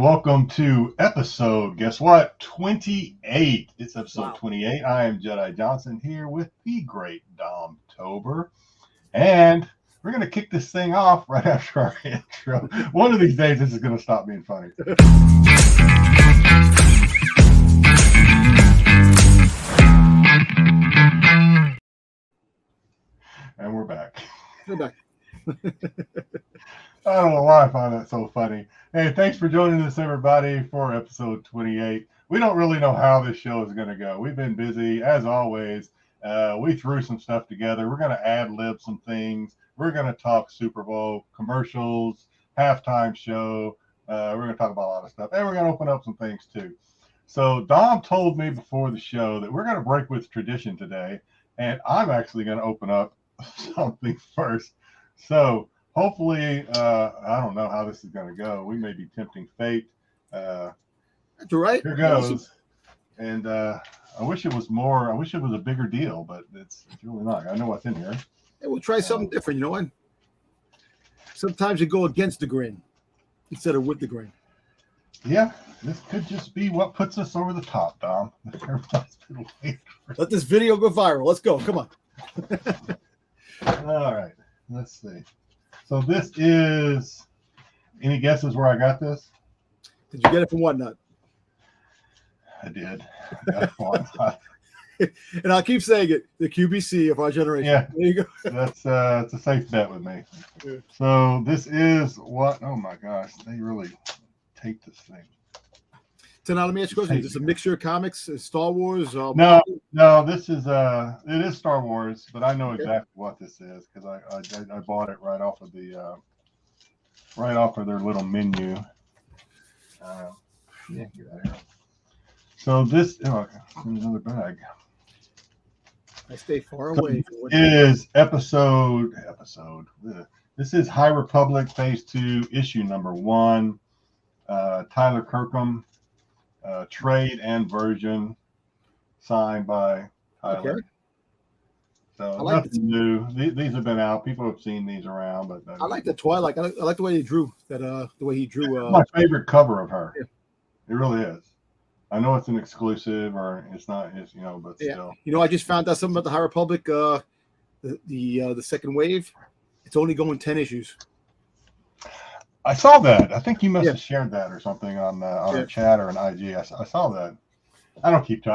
welcome to episode, guess what, 28. It's episode Wow. 28. I am Jedi Johnson here with the great Domtober. And we're going to kick this thing off right after our intro. One of these days, this is going to stop being funny. And we're back. We're back. I don't know why I find that so funny. Hey, thanks for joining us, everybody, for episode 28. We don't really know how this show is going to go. We've been busy, as always. We threw some stuff together. We're going to ad-lib some things. We're going to talk Super Bowl, commercials, halftime show. We're going to talk about a lot of stuff. And we're going to open up some things, too. So Dom told me before the show that we're going to break with tradition today. And I'm actually going to open up something first. So hopefully, I don't know how this is going to go. We may be tempting fate. That's right. Here goes. And I wish it was more. I wish it was a bigger deal, but it's really not. I know what's in here. Hey, we'll try something different. You know what? Sometimes you go against the grain instead of with the grain. Yeah, this could just be what puts us over the top, Dom. Everybody's been waiting for Let this video go viral. Let's go. Come on. All right. Let's see. So this is. Any guesses where I got this? Did you get it from Whatnot? I did. Got it from Whatnot. And I'll keep saying it. The QBC of our generation. Yeah. There you go. That's it's a safe bet with me. Yeah. So this is what? Oh my gosh, they really take this thing. So now let me ask you a question. Is this a mixture of comics, Star Wars? No, this is it is Star Wars, but I know exactly what this is because I bought it right off of their little menu. Yeah, get out of here. So this another bag. I stay far away. Is episode. This is High Republic Phase 2, issue number 1. Tyler Kirkham, trade and version, signed by Tyler. Okay. So nothing new. These have been out. People have seen these around, but I like the Twilight. I like the way he drew that. The way he drew. My favorite cover of her. Yeah. It really is. I know it's an exclusive, or it's not. It's but still. You know, I just found out something about the High Republic. The second wave. It's only going 10 issues. I saw that. I think you must have shared that or something on a chat or an IG. I saw that. I don't keep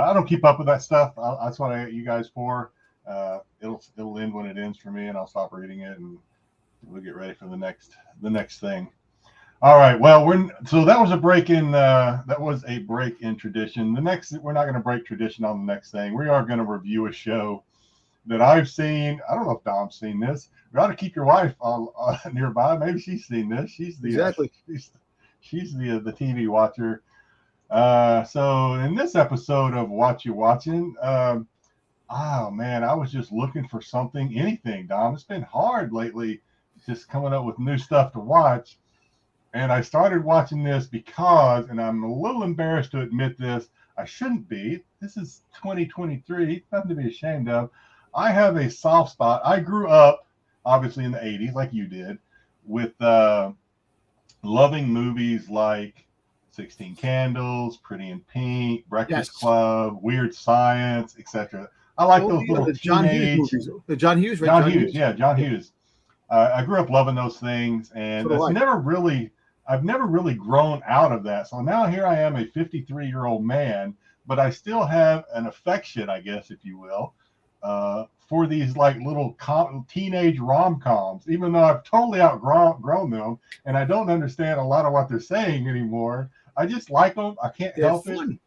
up with that stuff. That's what I get you guys for. It'll end when it ends for me, and I'll stop reading it, and we'll get ready for the next thing. All right. Well, so that was a break in. That was a break in tradition. The next, we're not going to break tradition on the next thing. We are going to review a show that I've seen. I don't know if Dom's seen this. We ought to keep your wife nearby. Maybe she's seen this. She's the she's the TV watcher. So in this episode of What You Watching, oh man, I was just looking for anything, Dom. It's been hard lately, just coming up with new stuff to watch. And I started watching this because, and I'm a little embarrassed to admit this, I shouldn't be. This is 2023, nothing to be ashamed of. I have a soft spot. I grew up, obviously, in the 80s, like you did, with loving movies like 16 Candles, Pretty in Pink, Breakfast Club, Weird Science, etc. I like those little John Hughes movies. The John Hughes, right? John Hughes. Yeah, John Hughes. I grew up loving those things, and I've never really grown out of that. So now here I am, a 53-year-old man, but I still have an affection, I guess, if you will, for these like little teenage rom-coms, even though I've totally outgrown them, and I don't understand a lot of what they're saying anymore. I just like them. I can't help it.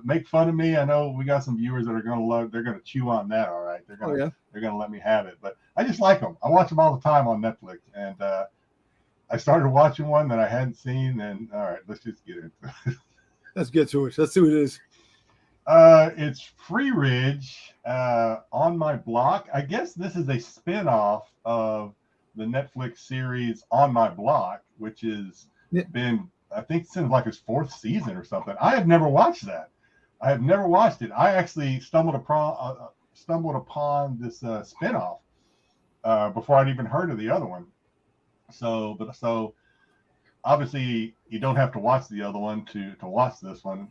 Make fun of me. I know we got some viewers that are going to love. They're going to chew on that. All right, they're going to let me have it. But I just like them. I watch them all the time on Netflix, and I started watching one that I hadn't seen. And all right, let's just get into it. Let's get to it. Let's see what it is. It's Freeridge on my block. I guess this is a spin-off of the Netflix series On My Block, which has been, I think, since like its 4th season or something. I have never watched that. I have never watched it. I actually stumbled upon this spin-off before I'd even heard of the other one. So obviously you don't have to watch the other one to watch this one.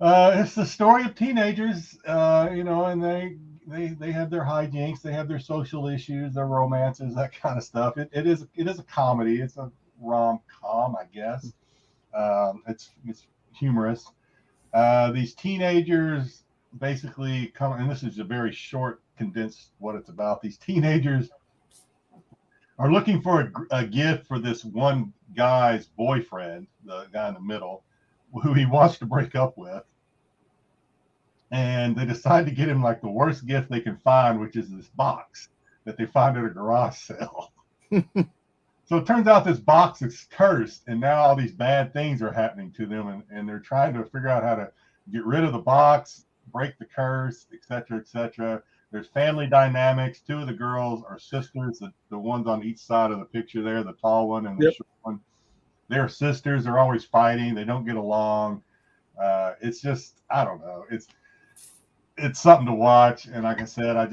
It's the story of teenagers, and they have their hijinks, they have their social issues, their romances, that kind of stuff. It is a comedy. It's a rom-com, I guess. It's humorous. These teenagers basically come, and this is a very short, condensed what it's about. These teenagers are looking for a gift for this one guy's boyfriend, the guy in the middle, who he wants to break up with. And they decide to get him like the worst gift they can find, which is this box that they find at a garage sale. So it turns out this box is cursed, and now all these bad things are happening to them, and they're trying to figure out how to get rid of the box, break the curse, etc., etc. There's family dynamics. Two of the girls are sisters, the ones on each side of the picture there, the tall one and the short one. They're sisters. They're always fighting. They don't get along. It's just, I don't know. It's something to watch. And like I said, I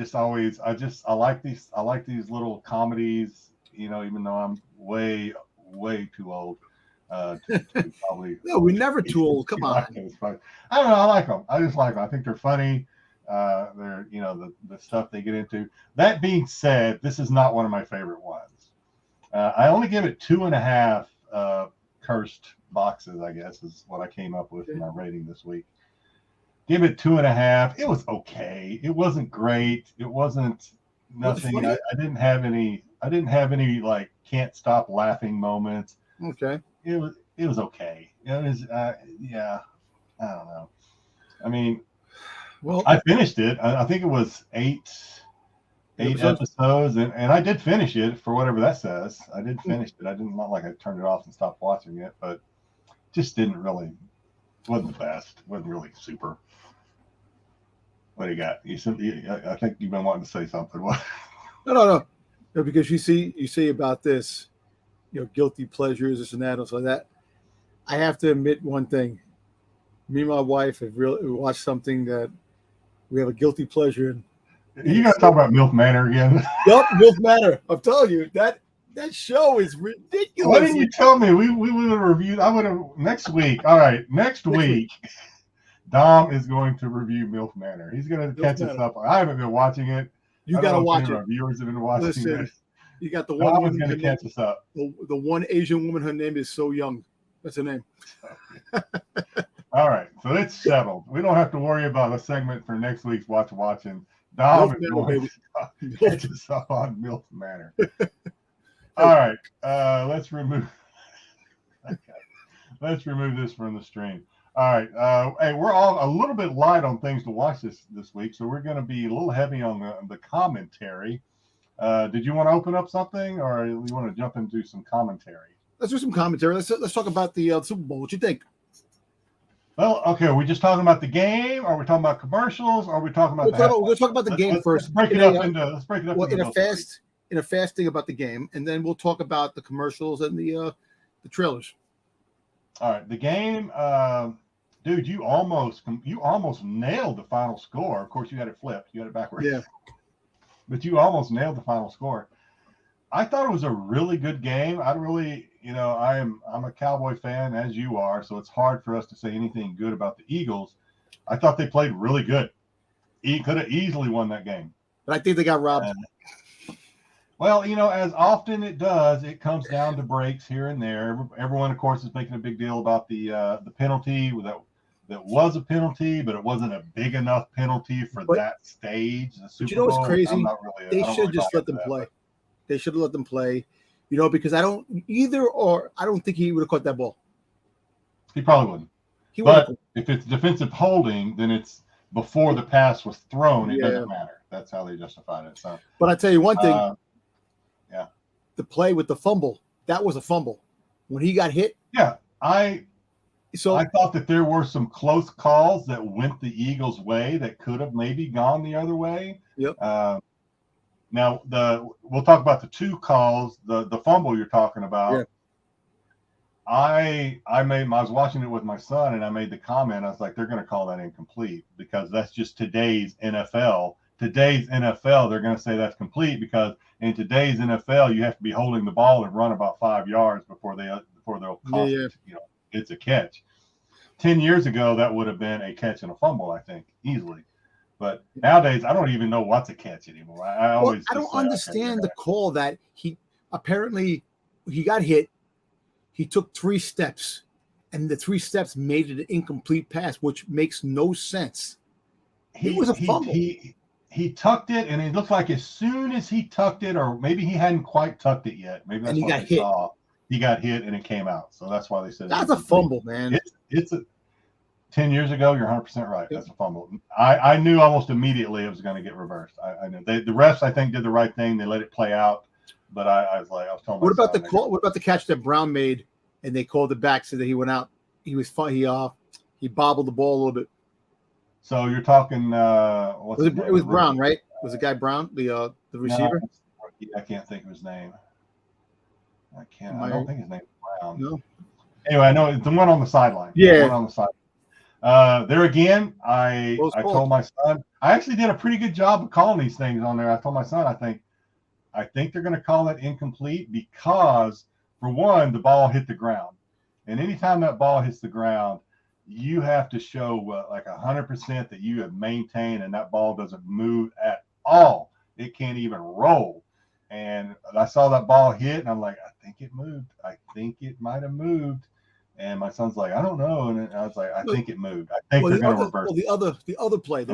like these little comedies, even though I'm way too old to probably. No, we're never too old. Come on. But I don't know. I like them. I just like them. I think they're funny. They're, the stuff they get into. That being said, this is not one of my favorite ones. I only give it 2.5 cursed boxes, I guess, is what I came up with in my rating this week. Give it 2.5. It was okay. It wasn't great. It wasn't nothing. I didn't have any like can't stop laughing moments. Okay. It was okay. It was yeah. I don't know. I mean, well, I finished it. I think it was eight episodes, and I did finish it for whatever that says. I did finish it. I didn't, not like I turned it off and stopped watching it, but just wasn't the best. Wasn't really super. What do you got? I think you've been wanting to say something. What? No, because you see about this, guilty pleasures, this and that, and so that. I have to admit one thing. Me and my wife have really watched something that we have a guilty pleasure in. You got to talk about MILF Manor again. Yup, MILF Manor. I'm telling you, that show is ridiculous. Why didn't you tell me? We would have reviewed. I would have next week. All right, next week. Dom is going to review MILF Manor. He's going to catch us up. I haven't been watching it. You got to watch it. Our viewers have been watching it. You got the one. Dom is going to catch us up. The one Asian woman. Her name is So Young. That's her name. All right, so it's settled. We don't have to worry about a segment for next week's watching. Dom is going to catch us up on MILF Manor. All right, let's remove this from the stream. All right, hey, we're all a little bit light on things to watch this week, so we're going to be a little heavy on the commentary. Did you want to open up something, or you want to jump into some commentary? Let's do some commentary. Let's talk about the Super Bowl. What you think? Well, okay. Are we just talking about the game? Are we talking about commercials? Or are we talking about? We'll talk about the game first. Let's break it up into. In a fast thing about the game, and then we'll talk about the commercials and the trailers. All right, the game, dude. You almost nailed the final score. Of course, you had it flipped. You had it backwards. Yeah. But you almost nailed the final score. I thought it was a really good game. I'm a Cowboy fan, as you are, so it's hard for us to say anything good about the Eagles. I thought they played really good. He could have easily won that game. But I think they got robbed. Well, as often it does, it comes down to breaks here and there. Everyone, of course, is making a big deal about the penalty that was a penalty, but it wasn't a big enough penalty for that stage. The Super Bowl. What's crazy? They should have just let them play. They should have let them play, because I don't think he would have caught that ball. He probably wouldn't. But if it's defensive holding, then it's before the pass was thrown. It doesn't matter. That's how they justified it. So, but I tell you one thing. The play with the fumble, that was a fumble. When he got hit. Yeah, I thought that there were some close calls that went the Eagles' way that could have maybe gone the other way. Yep. Now we'll talk about the two calls, the fumble you're talking about. Yeah. I was watching it with my son, and I made the comment. I was like, they're going to call that incomplete because that's just today's NFL. Today's NFL, they're going to say that's complete because in today's NFL, you have to be holding the ball and run about 5 yards before before they'll Yeah. it's a catch. 10 years ago, that would have been a catch and a fumble, I think, easily. But nowadays, I don't even know what's a catch anymore. I always I don't understand the call that he got hit. He took 3 steps, and the 3 steps made it an incomplete pass, which makes no sense. It was a fumble. He tucked it, and it looked like as soon as he tucked it, or maybe he hadn't quite tucked it yet. Maybe that's what they saw. He got hit, and it came out. So that's why they said that's a fumble, man. It's a 10 years ago. You're 100% right. That's a fumble. I knew almost immediately it was going to get reversed. I knew the refs, I think, did the right thing. They let it play out. But I was telling. What about the call? What about the catch that Brown made, and they called it back so that he went out? He was fun. He bobbled the ball a little bit. So you're talking. It was Brown, right? Was the guy Brown, the receiver? No, I can't think of his name. I don't think his name is Brown. No. Anyway, I know it's the one on the sideline. Yeah. The one on the sideline. There again, I told my son. I actually did a pretty good job of calling these things on there. I told my son, I think they're going to call it incomplete because, for one, the ball hit the ground, and anytime that ball hits the ground, you have to show like 100% that you have maintained, and that ball doesn't move at all. It can't even roll. And I saw that ball hit, and I'm like, I think it moved. I think it might have moved. And my son's like, I don't know. And I was like, I think it moved. I think they're going to reverse. Well, the other play,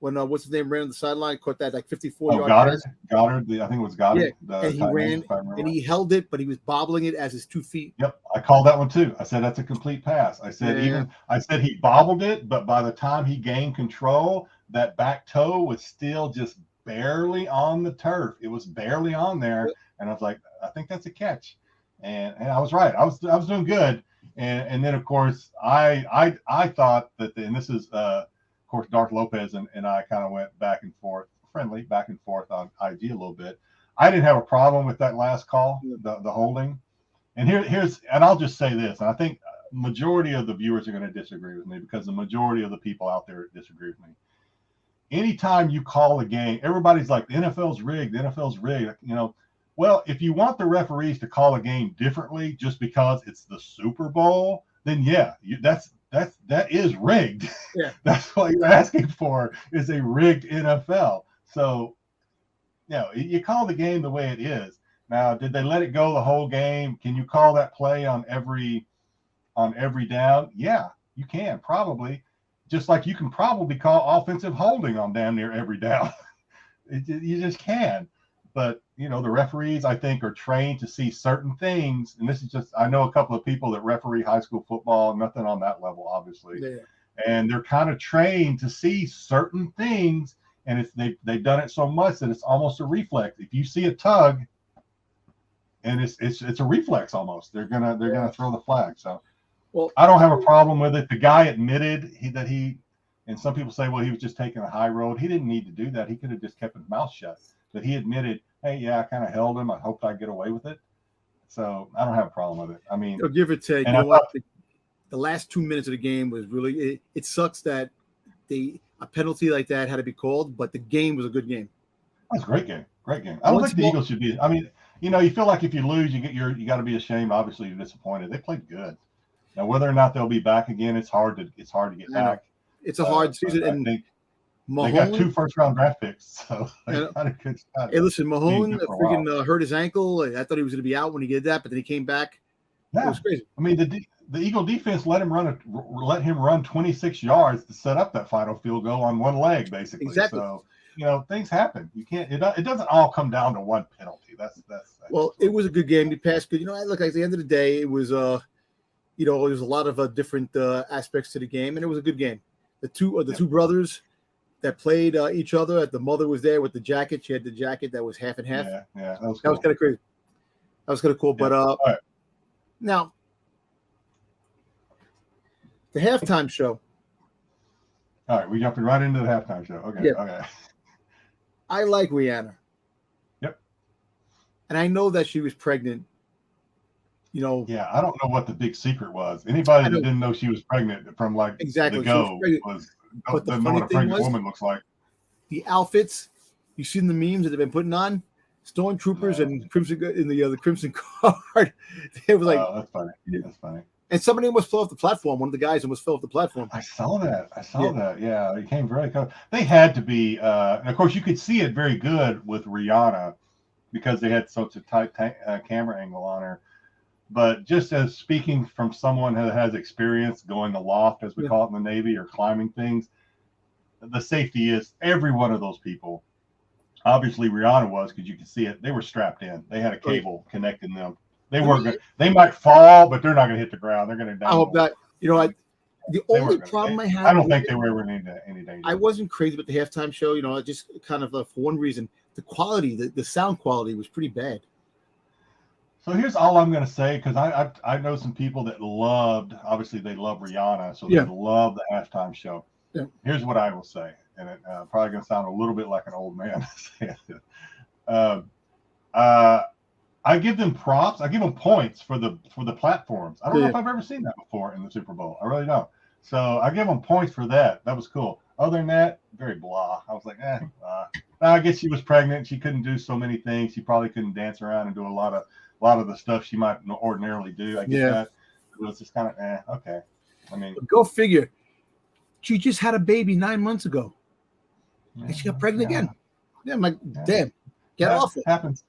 when what's his name ran on the sideline, caught that like 54-yard pass. Goddard. I think it was Goddard. Yeah, and he ran and he held it, but he was bobbling it as his 2 feet. Yep, I called that one too. I said that's a complete pass. I said he bobbled it, but by the time he gained control, that back toe was still just barely on the turf. It was barely on there, and I was like, I think that's a catch, and I was right. I was doing good, and then of course I thought that and this is of course Darth Lopez and I kind of went back and forth on IG a little bit. I didn't have a problem with that last call, the holding, and here's I'll just say this, and I think majority of the viewers are going to disagree with me because the majority of the people out there disagree with me. Anytime you call a game, everybody's like, the NFL's rigged, the NFL's rigged. Well, if you want the referees to call a game differently just because it's the Super Bowl, then yeah, that is rigged. Yeah. That's what you're asking for is a rigged NFL. So, you call the game the way it is. Now, did they let it go the whole game? Can you call that play on every down? Yeah, you can probably. Just like you can probably call offensive holding on damn near every down. You just can. But, the referees, I think, are trained to see certain things. And this is just, I know a couple of people that referee high school football, nothing on that level, obviously. Yeah. And they're kind of trained to see certain things. And they've done it so much that it's almost a reflex. If you see a tug, and it's a reflex almost, they're gonna throw the flag. So. Well, I don't have a problem with it. The guy admitted and some people say, well, he was just taking a high road. He didn't need to do that. He could have just kept his mouth shut. But he admitted, hey, yeah, I kind of held him. I hoped I'd get away with it. So I don't have a problem with it. I mean, give or take, the last 2 minutes of the game was really, it sucks that a penalty like that had to be called, but the game was a good game. It was a great game. Great game. I don't think the Eagles should be. I mean, you feel like if you lose, you got to be ashamed. Obviously, you're disappointed. They played good. Now, whether or not they'll be back again, it's hard to get back. It's a hard season, and they got 2 first-round draft picks, so they got a good shot. Hey, listen, Mahone freaking hurt his ankle. I thought he was going to be out when he did that, but then he came back. Yeah. It was crazy. I mean, the Eagle defense let him run 26 yards to set up that final field goal on one leg, basically. Exactly. So things happen. You can't. It doesn't all come down to one penalty. That's well, it was a good game. He passed good. Look, at the end of the day, it was there was a lot of different aspects to the game, and it was a good game. The two brothers that played each other. The mother was there with the jacket. She had the jacket that was half and half. Yeah, that was cool. That was kind of crazy. That was kind of cool. Yeah. But right. Now the halftime show. All right, we're jumping right into the halftime show. Okay, yeah. Okay. I like Rihanna. Yep. And I know that she was pregnant. Yeah, I don't know what the big secret was. Anybody that didn't know she was pregnant from exactly the go doesn't know what a pregnant woman looks like. The outfits, you seen the memes that they've been putting on? Stormtroopers and Crimson in the Crimson Guard. It was like, oh, that's funny. That's funny. And somebody almost fell off the platform. One of the guys almost fell off the platform. I saw that. Yeah, it came very close. They had to be, and of course, you could see it very good with Rihanna because they had such a tight camera angle on her. But just as speaking from someone who has experience going aloft, as we call it in the Navy, or climbing things, the safety is every one of those people. Obviously, Rihanna was, because you could see it. They were strapped in. They had a cable connecting them. They weren't good. They might fall, but they're not going to hit the ground. They're going to. I hope that. The only problem I had. I don't think they were ever in any danger. I wasn't crazy with the halftime show. Just kind of for one reason, the quality, the sound quality was pretty bad. So here's all I'm going to say, because I know some people that obviously they love Rihanna, so they love the halftime show. Yeah. Here's what I will say, and it probably going to sound a little bit like an old man saying it. I give them props. I give them points for the platforms. I don't know if I've ever seen that before in the Super Bowl. I really don't. So I give them points for that. That was cool. Other than that, very blah. I was like, blah. Now, I guess she was pregnant. She couldn't do so many things. She probably couldn't dance around and do a lot of the stuff she might ordinarily do. I get that. It was just kind of okay. I mean, go figure. She just had a baby 9 months ago, and she got pregnant again. Yeah, I'm like, damn, get off it. Happens.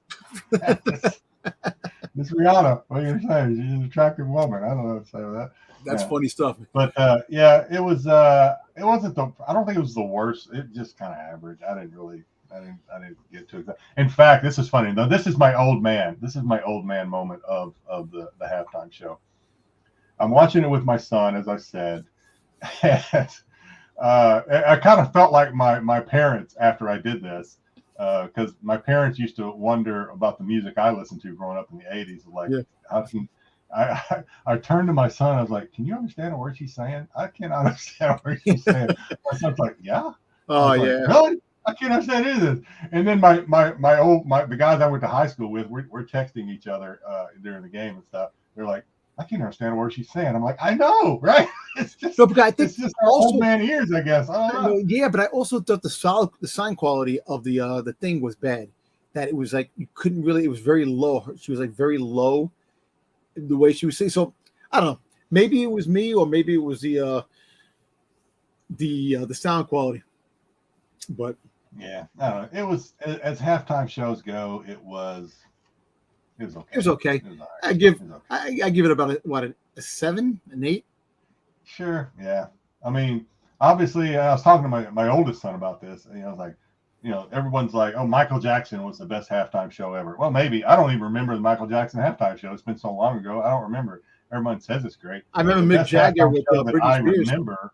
Miss Rihanna, what are you saying? She's an attractive woman. I don't know what to say with that. That's funny stuff. But it was. It wasn't I don't think it was the worst. It just kind of average. I didn't get to it. In fact, this is funny though. This is my old man. This is my old man moment of the halftime show. I'm watching it with my son, as I said. And, I kind of felt like my parents after I did this. Because my parents used to wonder about the music I listened to growing up in the 80s. Like, how can I turned to my son. I was like, "Can you understand a word she's saying?" I cannot understand a word she's saying. My son's like, "Yeah." Oh yeah. Like, really? I can't understand any of this. And then the guys I went to high school with, we're texting each other during the game and stuff. They're like, "I can't understand a word she's saying." I'm like, "I know, right?" It's just no, but I think it's just our old man ears, I guess. I don't know. Yeah, but I also thought the sound quality of the thing was bad. That it was like you couldn't really. It was very low. She was like very low, the way she was saying. So I don't know. Maybe it was me, or maybe it was the sound quality. But yeah, I don't know. It was, as halftime shows go, it was okay. It was okay. It was right. I give it about a 7, an 8. Sure. Yeah. I mean, obviously, I was talking to my oldest son about this, and I was like, everyone's like, "Oh, Michael Jackson was the best halftime show ever." Well, maybe. I don't even remember the Michael Jackson halftime show. It's been so long ago. I don't remember. Everyone says it's great. I remember Mick Jagger with Britney Spears. Remember.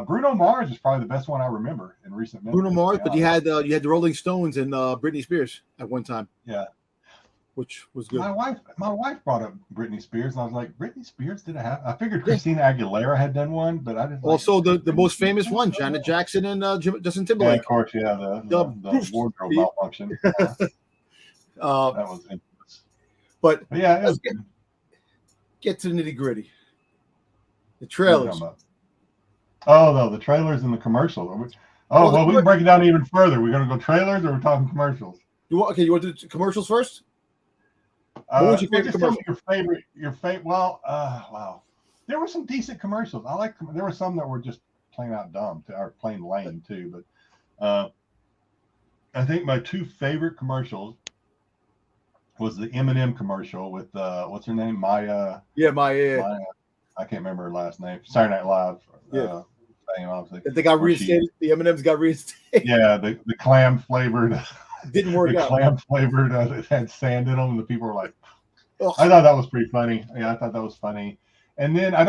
Bruno Mars is probably the best one I remember in recent memory. Bruno Mars, but you had the Rolling Stones and Britney Spears at one time. Yeah. Which was good. My wife brought up Britney Spears, and I was like, "Britney Spears did I figured Christina Aguilera had done one, but I didn't." Also, the most famous one, Janet Jackson and Justin Timberlake. Yeah, of course, the wardrobe malfunction. That was infamous. But yeah, let's get to the nitty gritty. The trailers. Oh no, the trailers and the commercials. Well, we can break it down even further. We're going to go trailers, or we're talking commercials. You want to do commercials first? What was your favorite commercial? Your favorite. Well, wow. There were some decent commercials. There were some that were just plain out dumb, or plain lame too. But I think my two favorite commercials was the M&M commercial with what's her name, Maya. Yeah, Maya. I can't remember her last name. Saturday Night Live. Yeah. Obviously. They got reinstated. The M&Ms got reinstated. Yeah, the clam flavored. Didn't work out. Clam flavored. It had sand in them, and the people were like, "Oh." I thought that was pretty funny. Yeah, I thought that was funny. And then I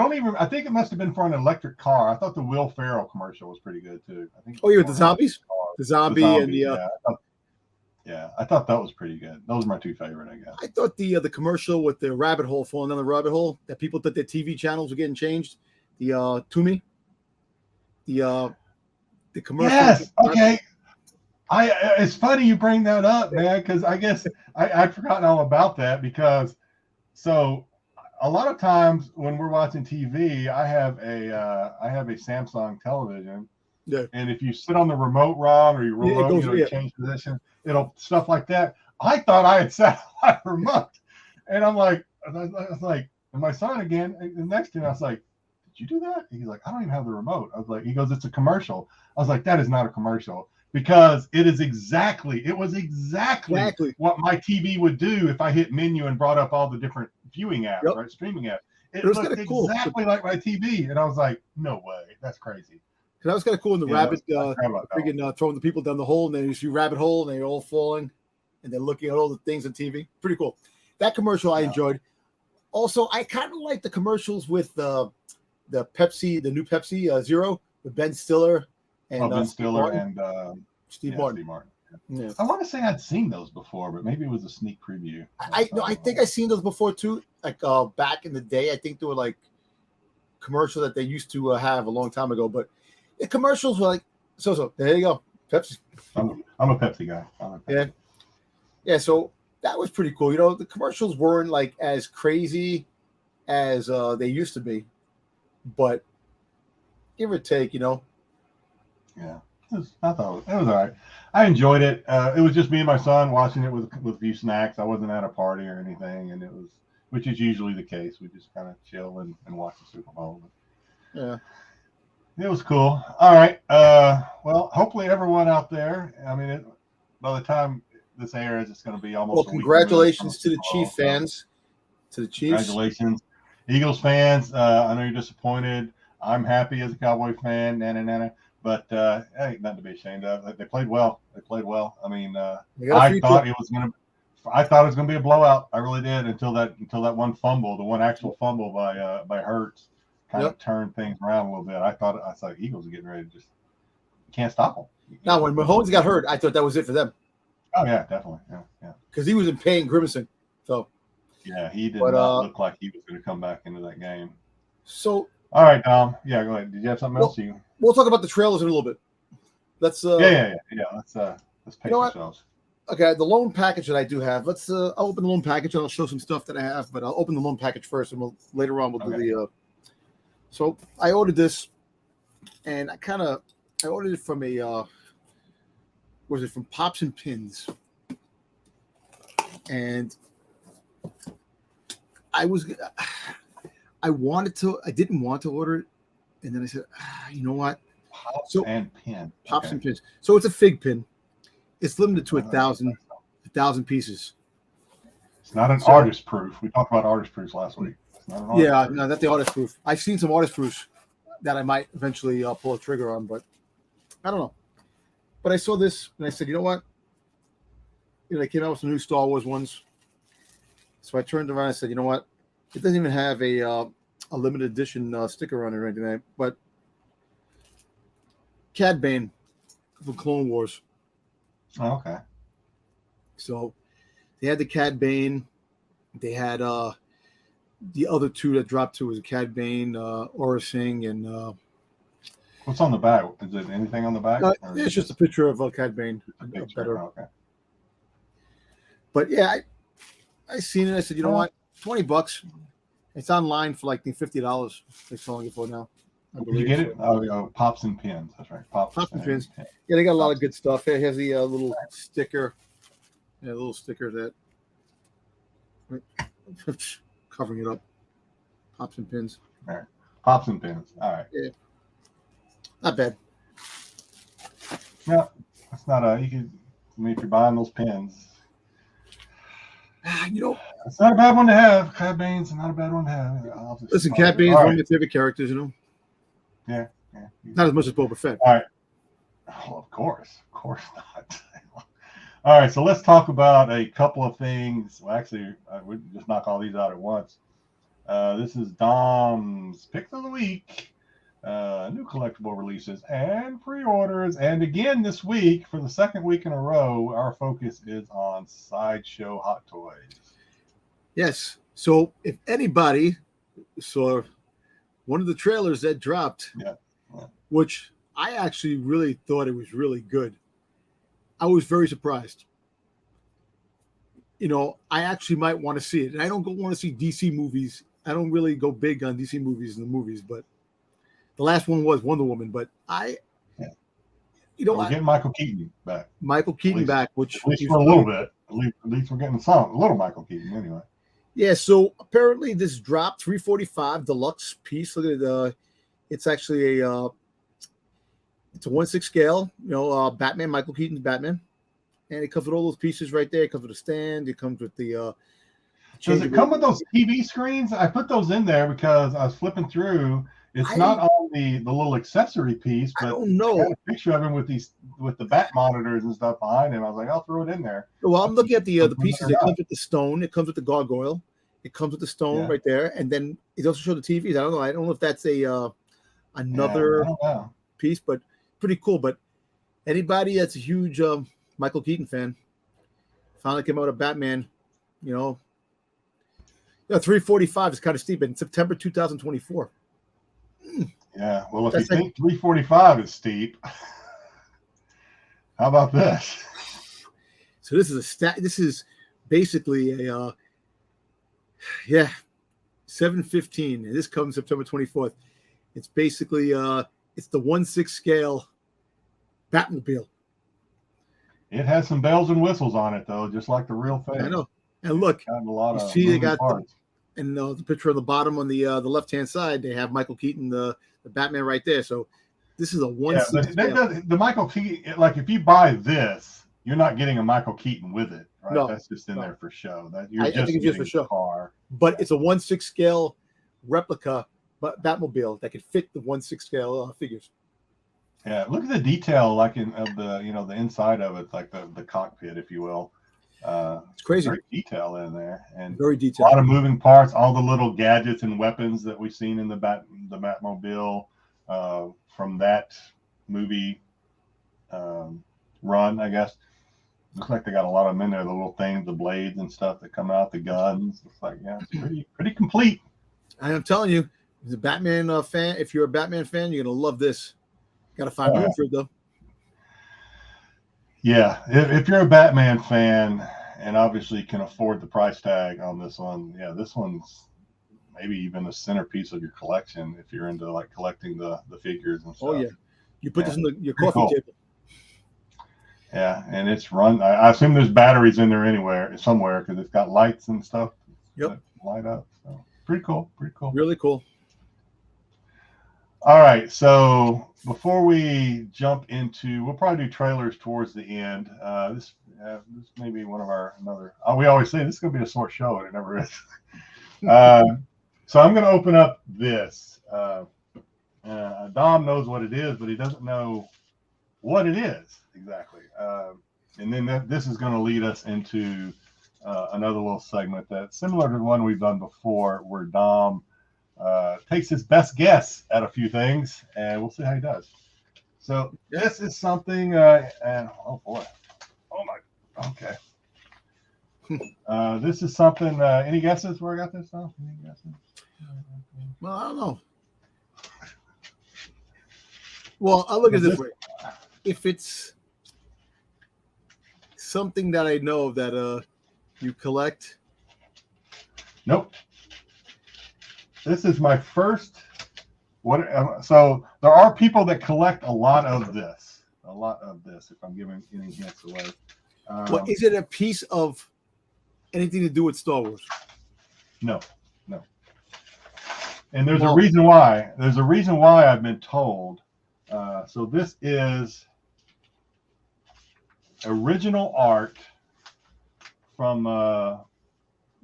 think it must have been for an electric car. I thought the Will Ferrell commercial was pretty good too. I think. Oh, yeah, the zombies. The zombie and the. I thought that was pretty good. Those are my two favorite, I guess. I thought the commercial with the rabbit hole falling down the rabbit hole, that people thought their TV channels were getting changed. The Toomey. The commercial. Yes. Okay. It's funny you bring that up, man, because I guess I'd forgotten all about that, because so a lot of times when we're watching TV, I have a Samsung television, Yeah. And if you sit on the remote wrong or you roll over, you change position, it'll stuff like that. I thought I had sat on the remote, and I'm like, I was like, and my son again, and next to me, I was like, did you do that? He's like, I don't even have the remote. I was like, he goes, it's a commercial. I was like, that is not a commercial, because it was exactly what my TV would do if I hit menu and brought up all the different viewing apps, right? Streaming apps. It looked exactly like my TV. And I was like, no way. That's crazy. That was kind of cool. And the rabbit freaking throwing the people down the hole, and then you see rabbit hole, and they're all falling, and they're looking at all the things on TV. Pretty cool. That commercial I enjoyed. Also, I kind of like the commercials with the Pepsi, the new Pepsi Zero, with Ben Stiller and Ben Stiller and Steve Martin. Steve Martin. Yeah. I want to say I'd seen those before, but maybe it was a sneak preview. I think I've seen those before too. Like back in the day, I think they were like commercials that they used to have a long time ago. But the commercials were like so. There you go, Pepsi. I'm a Pepsi guy. Yeah. So that was pretty cool. You know, the commercials weren't like as crazy as they used to be, but give or take, you know. Yeah. I thought it was all right. I enjoyed it. It was just me and my son watching it with a few snacks. I wasn't at a party or anything, and it was, which is usually the case. We just kind of chill and watch the Super Bowl. Yeah, it was cool. All right. Well, hopefully everyone out there. I mean, by the time this airs, it's going to be almost. Well, congratulations to the Chief fans. To the Chiefs. Congratulations, Eagles fans. I know you're disappointed. I'm happy as a Cowboy fan. But hey, nothing to be ashamed of. They played well. I mean, I thought it was going to be a blowout. I really did until that one fumble, the one actual fumble by Hurts, kind of turned things around a little bit. I thought Eagles are getting ready to just can't stop them. Now, when Mahomes got hurt, I thought that was it for them. Oh yeah, definitely, yeah. Because he was in pain, grimacing. So. Yeah, he did not look like he was going to come back into that game. So. All right, Dom. Yeah, go ahead. Did you have something else? We'll talk about the trailers in a little bit. Let's yeah. Let's pace ourselves. Okay, the loan package that I do have. Let's I'll open the loan package and I'll show some stuff that I have, but I'll open the loan package first, and later on we'll do the. So I ordered this, and I ordered it from from Pops and Pins, and I didn't want to order it. And then I said, you know what? Pops and Pins. So it's a fig pin. It's limited to 1,000 pieces. It's not an artist proof. We talked about artist proofs last week. No, not the artist proof. I've seen some artist proofs that I might eventually pull a trigger on, but I don't know. But I saw this and I said, you know what? You know, they came out with some new Star Wars ones. So I turned around and I said, you know what? It doesn't even have a limited edition sticker on it or anything, but Cad Bane from Clone Wars. Oh, okay. So they had the Cad Bane. They had the other two that dropped to was Cad Bane, Aura Singh, and what's on the back? Is it anything on the back? It's just a picture of Cad Bane. Okay. But yeah, I seen it. I said, you know what? $20. It's online for like $50. They're selling it for now. Did you get it? Oh, Pops and Pins. That's right. Pops and Pins. Yeah, they got a lot of good stuff. It has the little sticker. Yeah, a little sticker that covering it up. Pops and Pins. All right. Pops and Pins. All right. Yeah. Not bad. No, it's not if you're buying those pins. You know, it's not a bad one to have. Cad Bane's not a bad one to have. Listen, Cad Bane's one of my favorite characters, you know. Yeah. Not as much as Boba Fett. All right. Oh, of course not. All right, so let's talk about a couple of things. Well, actually, we just knock all these out at once. This is Dom's Pick of the Week. New collectible releases and pre-orders. And again this week, for the second week in a row, our focus is on Sideshow Hot Toys. Yes. So if anybody saw one of the trailers that dropped, which I actually really thought it was really good, I was very surprised. You know, I actually might want to see it. And I don't want to see DC movies. I don't really go big on DC movies in the movies, but the last one was Wonder Woman, but I You know We're what? getting Michael Keaton back. Michael Keaton back, which at least for a little bit. At least we're getting a little Michael Keaton anyway. Yeah, so apparently this dropped 345 deluxe piece. Look at the, it's actually a it's a 1/6 scale. Batman, Michael Keaton's Batman, and it comes with all those pieces right there. It comes with a stand. It comes with the. Does it come with those TV screens? I put those in there because I was flipping through. It's not on the little accessory piece, but I don't know. I got a picture of him with the bat monitors and stuff behind him. I was like, I'll throw it in there. Well, I'm looking at the pieces. It comes with the stone. It comes with the gargoyle. It comes with the stone right there, and then it also shows the TVs. I don't know. I don't know if that's another piece, but pretty cool. But anybody that's a huge Michael Keaton fan, finally came out of Batman. 345 is kind of steep in September 2024. Yeah, well, if you think 345 is steep, how about this? So this is This is basically a 715, and this comes September 24th. It's basically it's the 1/6 scale Batmobile. It has some bells and whistles on it though, just like the real thing. I know. And look, you see they got parts. The picture on the bottom on the left-hand side, they have Michael Keaton, the Batman right there. So this is a 1/6 scale. The Michael Keaton, like if you buy this, you're not getting a Michael Keaton with it, right? No, that's just in there for show. I think it's just for show. Car. But it's a 1/6 scale replica Batmobile that could fit the 1/6 scale figures. Yeah, look at the detail, like the inside of it, like the cockpit, if you will. It's crazy. Very detail in there, and very detailed. A lot of moving parts, all the little gadgets and weapons that we've seen in the Batmobile from that movie run, I guess. Looks like they got a lot of them in there, the little things, the blades and stuff that come out, the guns. Looks like, it's pretty complete. I'm telling you, as a Batman fan, if you're a Batman fan, you're gonna love this. Got to find room for it though. Yeah, if you're a Batman fan and obviously can afford the price tag on this one, this one's maybe even the centerpiece of your collection if you're into like collecting the figures and stuff. Oh yeah, you put this in your coffee table. Yeah, and it's run. I assume there's batteries in there somewhere because it's got lights and stuff. Yep, that light up. So pretty cool. Really cool. All right, so before we jump into, we'll probably do trailers towards the end. This may be one of another. We always say this is going to be a short show, and it never is. So I'm going to open up this. Dom knows what it is, but he doesn't know what it is exactly. And then this is going to lead us into another little segment that's similar to the one we've done before, where Dom takes his best guess at a few things, and we'll see how he does. So this is something, and oh boy, okay. This is something. Any guesses where I got this from? Any guesses? Well, I don't know. Well, I'll look at it this way. If it's something that I know that you collect. Nope. This is my first. So there are people that collect a lot of this. If I'm giving any hints away. Well, is it a piece of anything to do with Star Wars? No. And there's a reason why. There's a reason why I've been told. So this is original art from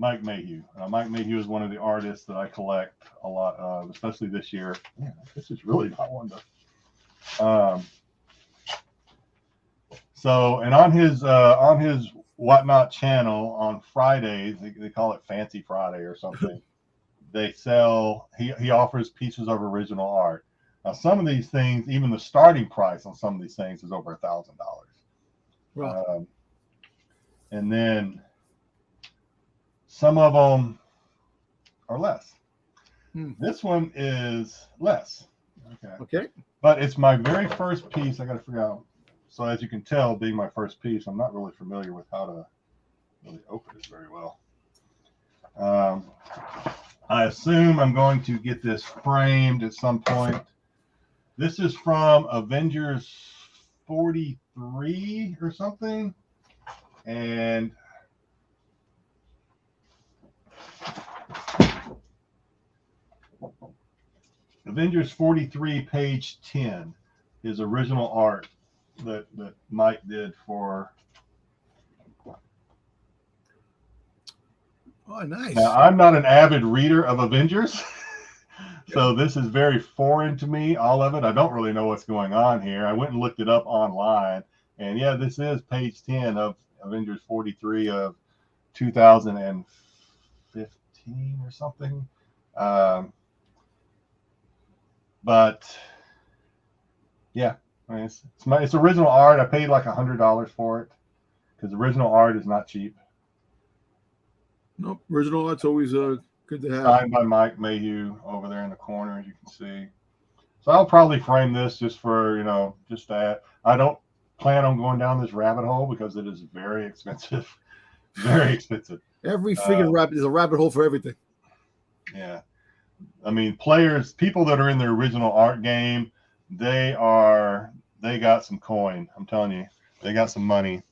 Mike Mayhew. Mike Mayhew is one of the artists that I collect a lot of, especially this year. Man, this is really not one to. So, and on his Whatnot channel on Fridays, they call it Fancy Friday or something. They sell. He offers pieces of original art. Now, some of these things, even the starting price on some of these things is over $1,000. Right. And then some of them are less. This one is less. Okay. But it's my very first piece. I got to figure out. So as you can tell, being my first piece, I'm not really familiar with how to really open it very well. I assume I'm going to get this framed at some point. This is from Avengers 43 or something. And Avengers 43, page 10, his original art that Mike did for. Oh, nice. Now, I'm not an avid reader of Avengers, so this is very foreign to me, all of it. I don't really know what's going on here. I went and looked it up online, and yeah, this is page 10 of Avengers 43 of 2015 or something. But yeah, I mean, it's original art. I paid like $100 for it because original art is not cheap. Nope, original art's always good to have. Signed by Mike Mayhew over there in the corner, as you can see. So I'll probably frame this just for, just that. I don't plan on going down this rabbit hole because it is very expensive. Very expensive. Every freaking rabbit is a rabbit hole for everything. Yeah. I mean, people that are in the original art game, they got some coin. I'm telling you, they got some money.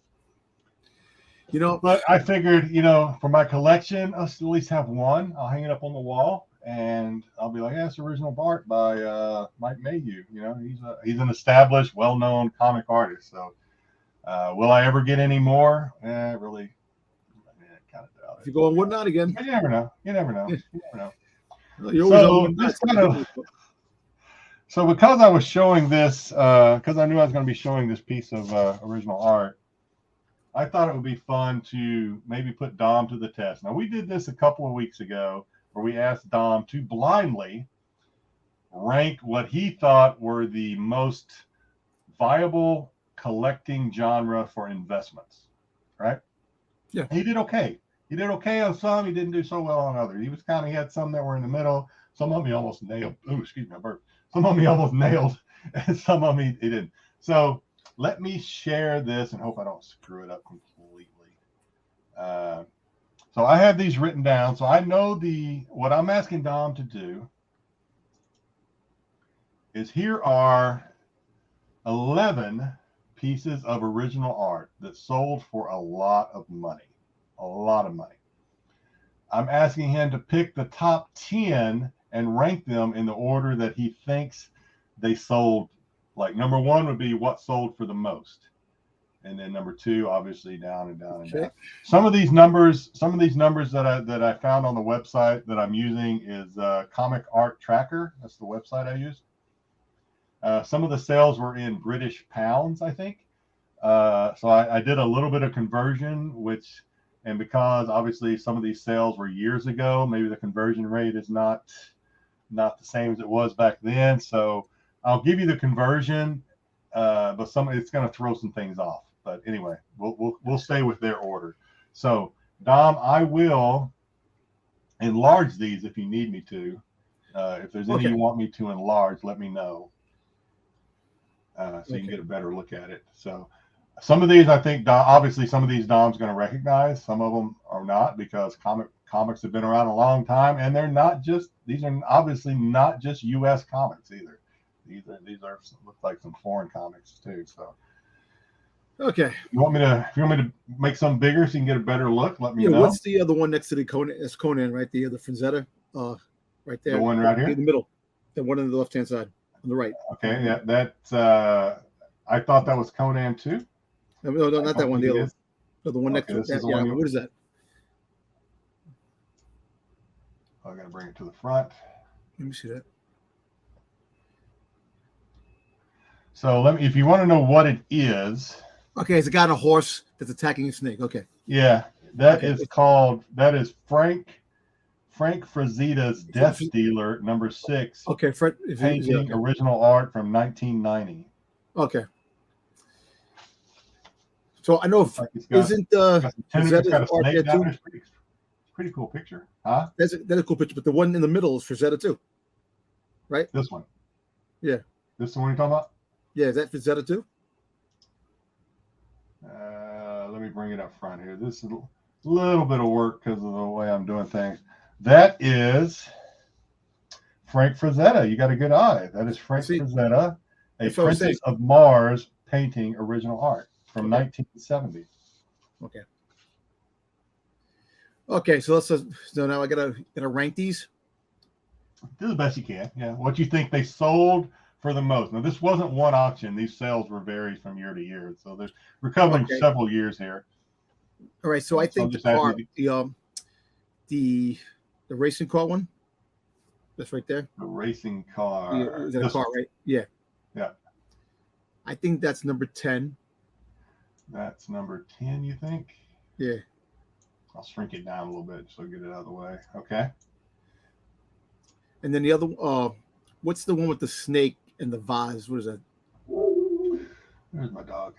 But I figured, for my collection, I'll at least have one. I'll hang it up on the wall, and I'll be like, yeah, it's original art by Mike Mayhew. He's an established, well-known comic artist. So, will I ever get any more? Really, kind of doubt it. If you go on Whatnot again, you never know. You never know. So because I was showing this, because I knew I was going to be showing this piece of original art, I thought it would be fun to maybe put Dom to the test. Now, we did this a couple of weeks ago where we asked Dom to blindly rank what he thought were the most viable collecting genre for investments, right? Yeah. He did okay. He did okay on some. He didn't do so well on others. He had some that were in the middle. Some of them he almost nailed. Oh, excuse me, I burped. Some of them he almost nailed, and some of them he didn't. So let me share this and hope I don't screw it up completely. So I have these written down. So I know what I'm asking Dom to do is here are 11 pieces of original art that sold for a lot of money. A lot of money. I'm asking him to pick the top 10 and rank them in the order that he thinks they sold. Like number 1 would be what sold for the most, and then number 2, obviously, down and down and down. Some of these numbers that I found on the website that I'm using is Comic Art Tracker. That's the website I use. Some of the sales were in British pounds, I think. So I did a little bit of conversion, and because obviously some of these sales were years ago, maybe the conversion rate is not the same as it was back then. So I'll give you the conversion, but it's going to throw some things off. But anyway, we'll stay with their order. So Dom, I will enlarge these if you need me to. If there's any you want me to enlarge, let me know, so you can get a better look at it. So some of these, I think, obviously, some of these Dom's going to recognize. Some of them are not, because comics have been around a long time, and these are obviously not just U.S. comics either. These look like some foreign comics too. So, okay. If you want me to make some bigger so you can get a better look, let me know. What's the other one next to the Conan? It's Conan, right? The Frazetta, right there. The one right here in the middle. The one on the left-hand side, on the right. Okay, yeah, that's. I thought that was Conan too. No, not that one. The other one. No, the one next to that. Yeah, what is that? I got to bring it to the front. Let me see that. So if you want to know what it is. Okay, it's a guy on a horse that's attacking a snake. Okay. Yeah, that is Frank Frazetta's Death Dealer #6. Okay, painting original art from 1990. Okay. So I know isn't Frazetta's art there too? It's pretty cool picture, huh? That's a cool picture, but the one in the middle is Frazetta too, right? This one. Yeah. This is the one you're talking about? Yeah, is that Frazetta too? Let me bring it up front here. This is a little bit of work because of the way I'm doing things. That is Frank Frazetta. You got a good eye. That is Frank Frazetta, a Princess of Mars painting original art from 1970. Okay. Okay, so so now I gotta rank these. Do the best you can. Yeah. What you think they sold for the most? Now, this wasn't one auction. These sales were varied from year to year, so we're covering several years here. All right. So I think the car, the racing car one. That's right there. The racing car. Is that a car, right? Yeah. Yeah. I think that's number 10. That's number 10, you think? Yeah. I'll shrink it down a little bit so I get it out of the way. Okay. And then the other, what's the one with the snake and the vase? What is that? There's my dog.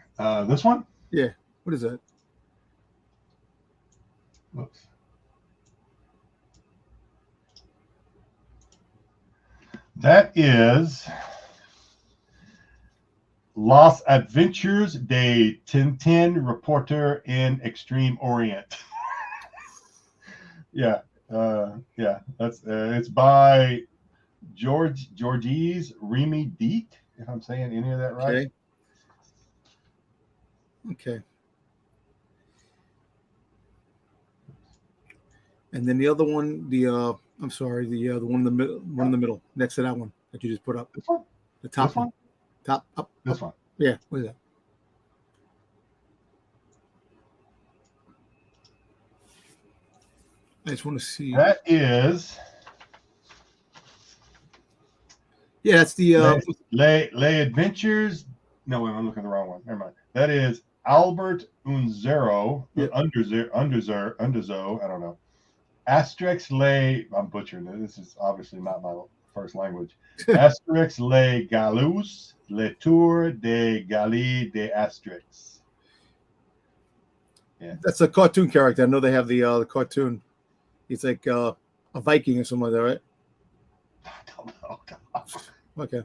This one? Yeah. What is that? Whoops. That is Los Adventures de Tintin Reporter in Extreme Orient. Yeah. That's it's by Georges Remy Deet, if I'm saying any of that right. Okay. And then the other one, the one in the middle, next to that one that you just put up. This one? The top this one? Top up. This one. Yeah. What is that? I just want to see. That is. Yeah, that's the Les Adventures. No, wait, I'm looking at the wrong one. Never mind. That is Albert Unzero. Yep. Underzo. I don't know. Asterix les. I'm butchering it. This is obviously not my first language. Asterix les Galus, les Tours de Galie de Asterix. Yeah. That's a cartoon character. I know they have the cartoon. It's like a Viking or something like that, right? I don't know. Okay.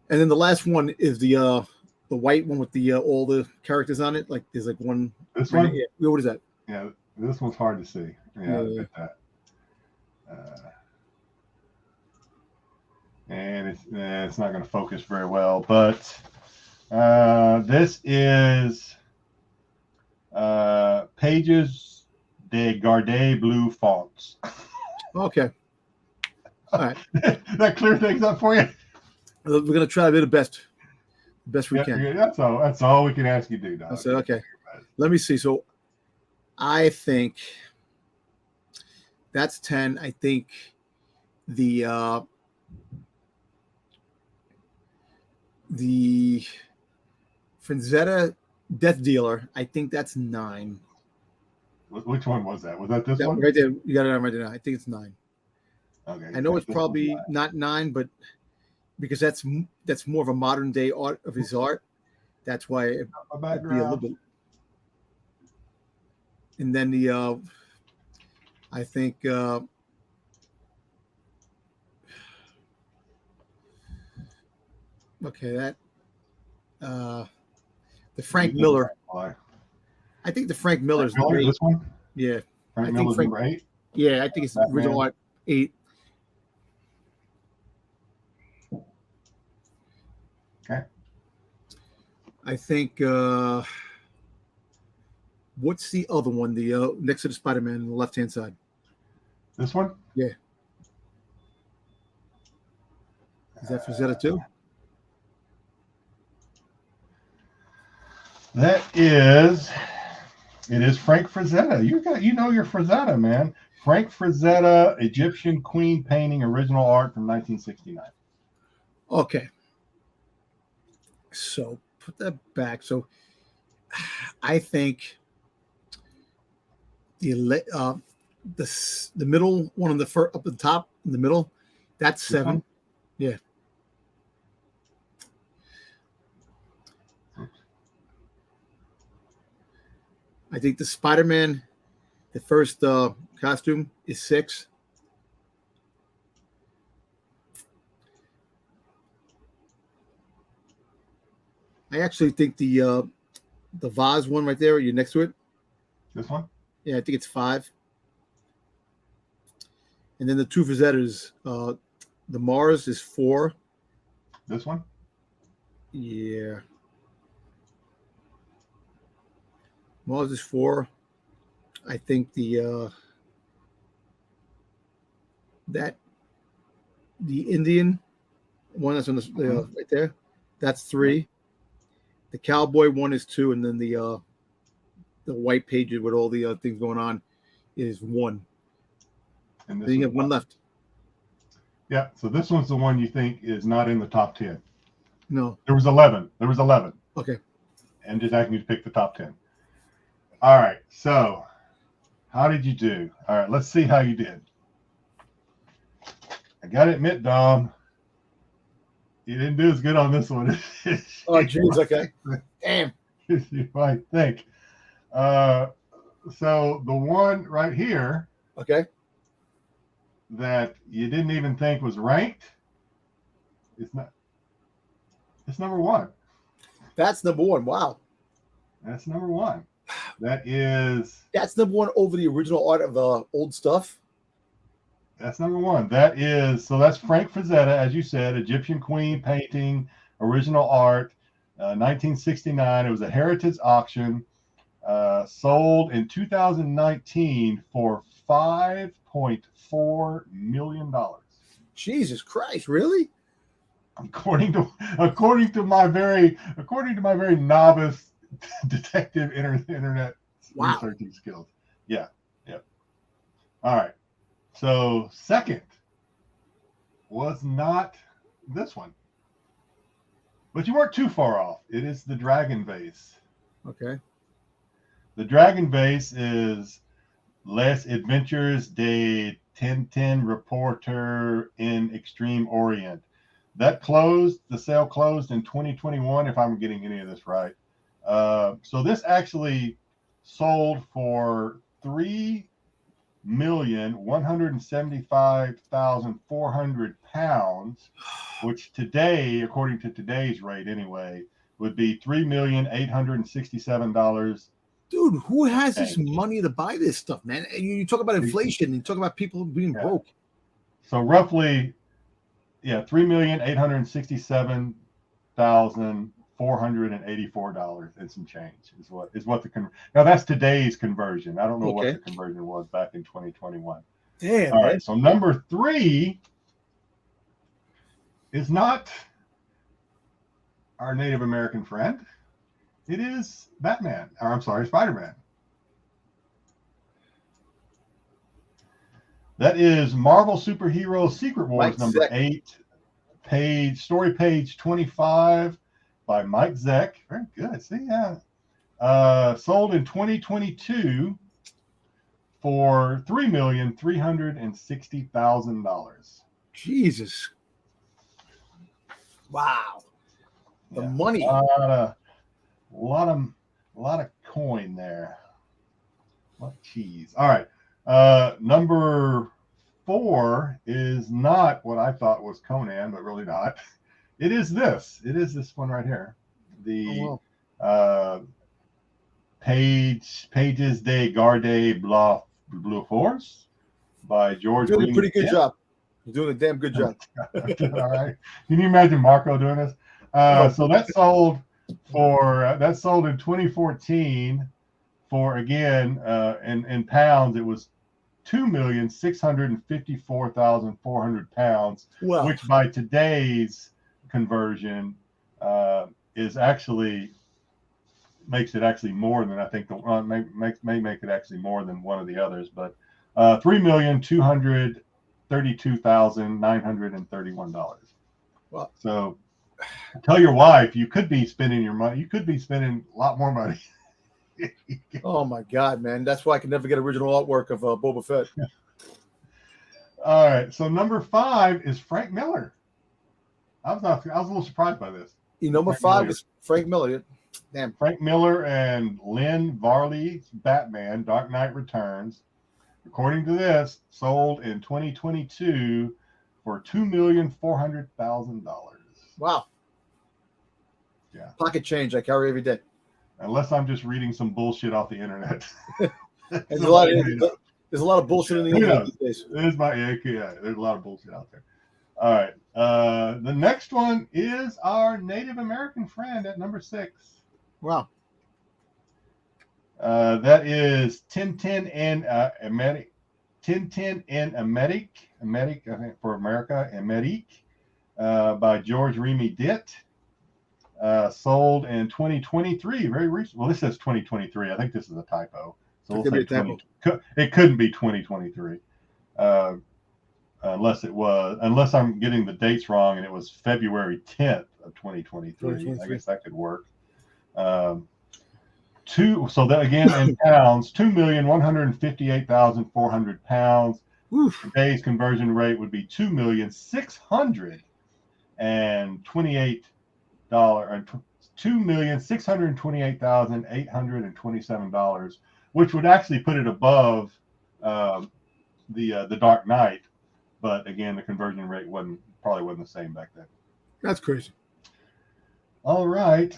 And then the last one is the white one with the all the characters on it. Like there's like one. This one? Yeah. What is that? Yeah, this one's hard to see. Yeah. I get that. And it's not going to focus very well, but this is Pages de Garde Blue fonts. Okay. All right. That clear things up for you? We're gonna try to do the best we can. Yeah, that's all we can ask you to do, Doc. I said, okay. Let me see. So I think that's 10. I think the Frazetta Death Dealer, I think that's 9. Which one was that? Was that this one? Right there. You got it right there. I think it's 9. Okay. I know it's probably not 9, but because that's more of a modern day art of his art. That's why it'd be a little bit. And then the I think okay, that the Frank Miller. I think the Frank Miller's Miller, this one? Yeah. Frank Miller's number 8? Yeah, I think it's original art 8. Okay. I think what's the other one? The next to the Spider-Man on the left-hand side. This one? Yeah. Is that Frazetta too? It is Frank Frazetta. You know your Frazetta, man. Frank Frazetta, Egyptian Queen painting, original art from 1969. Okay. So put that back. So I think the middle one on the up at the top in the middle, that's 7. Yeah. I think the Spider-Man, the first costume is 6. I actually think the vase one right there, you're next to it. This one? Yeah, I think it's 5. And then the 2 Frazettas, the Mars is 4. This one? Yeah. Mars is 4. I think the Indian one that's on the right there, that's 3. The cowboy one is 2, and then the white pages with all the things going on is 1. And this Then you is have one left. Yeah, so this one's the one you think is not in the top 10. No. There was 11. Okay. And just asking you to pick the top 10. All right, so how did you do? All right, let's see how you did. I got to admit, Dom, you didn't do as good on this one. Oh, jeez, okay. Damn. You might think. So the one right here, okay, that you didn't even think was ranked, it's number 1. That's number 1. Wow. That's number 1. That's number 1 over the original art of the old stuff. That's number 1. That's Frank Frazetta, as you said, Egyptian Queen painting, original art, 1969. It was a heritage auction, sold in 2019 for $5.4 million. Jesus Christ, really? According to my very novice detective internet researching skills. Yeah. All right. So second was not this one, but you weren't too far off. It is the Dragon Vase. Okay. The Dragon Vase is Les Adventures de Tintin Reporter in Extreme Orient. The sale closed in 2021, if I'm getting any of this right. So this actually sold for £3,175,400, which today, according to today's rate anyway, would be $3,867. Dude, who has this money to buy this stuff, man? And you talk about inflation, you talk about people being broke. So roughly, $3,867,484 and some change is what now that's today's conversion. I don't know what the conversion was back in 2021. Damn. All right, so number 3 is not our Native American friend. It is Spider-Man. That is Marvel Superhero Secret Wars number 8, story page 25 by Mike Zeck. Very good. See, yeah. Sold in 2022 for $3,360,000. Jesus. Wow. The money. A lot of coin there. What cheese. All right. Number 4 is not what I thought was Conan, but really not. It is this one right here. The Pages de Garde Blue Force by George. You're doing a pretty good job. You're doing a damn good job. All right. Can you imagine Marco doing this? So that sold in 2014 for, again, in pounds, it was £2,654,400, which by today's conversion is actually makes it actually more than I think may make it actually more than one of the others, but $3,232,931. Wow. So tell your wife you could be spending your money. You could be spending a lot more money. Oh my God, man! That's why I can never get original artwork of Boba Fett. All right, so number 5 is Frank Miller. I was a little surprised by this. Number 5 is Frank Miller. Damn. Frank Miller and Lynn Varley's Batman: Dark Knight Returns. According to this, sold in 2022 for $2,400,000. Wow. Yeah. Pocket change I carry every day. Unless I'm just reading some bullshit off the internet. There's a lot of bullshit in the internet these days. There's a lot of bullshit out there. All right. The next one is our Native American friend at number 6. Wow. That is Tintin and Americ. Tintin and Americ, I think for America, Americ, by George Remy Ditt. Sold in 2023, very recent. Well, this says 2023. I think this is a typo. So we'll say 20. It couldn't be 2023, unless I'm getting the dates wrong and it was February 10th of 2023. I guess that could work. So that again in pounds, 2,158,400 pounds. Today's conversion rate would be $2,628,827, which would actually put it above the Dark Knight. But again, the conversion rate probably wasn't the same back then. That's crazy. All right.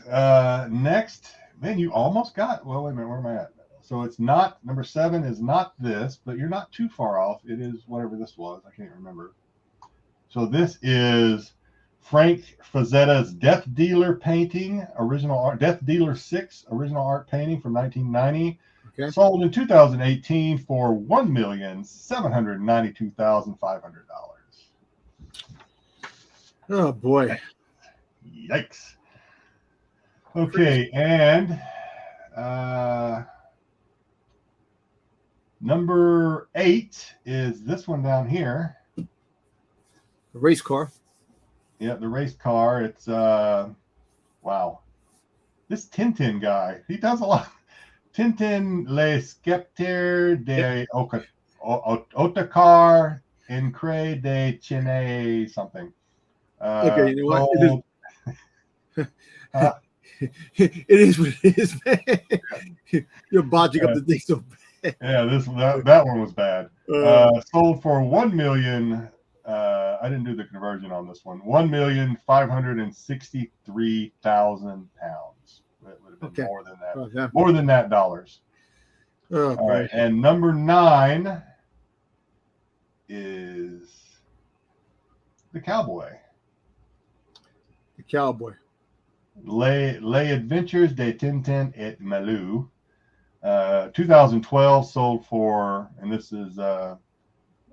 Next, man, you almost got. Well, wait a minute. Where am I at? So it's not number 7 is not this, but you're not too far off. It is whatever this was. I can't remember. So this is Frank Frazzetta's Death Dealer painting, original art. Death Dealer 6, original art painting from 1990. Okay. Sold in 2018 for $1,792,500. Oh boy! Yikes! Okay, and number 8 is this one down here. The race car. Yeah, the race car. It's wow. This Tintin guy, he does a lot. Tintin Le Sceptre de Otakar Incre de Chine something. Okay, you know what? It is what it is, man. You're botching up the thing so bad. Yeah, that one was bad. Sold for $1 million. I didn't do the conversion on this one. $1,563,000 pounds. It would have been more than that. Oh, yeah. More than that dollars. Oh, all right. And number 9 is the Cowboy. The Cowboy. Les Adventures de Tintin et Malou. 2012 sold for, and this is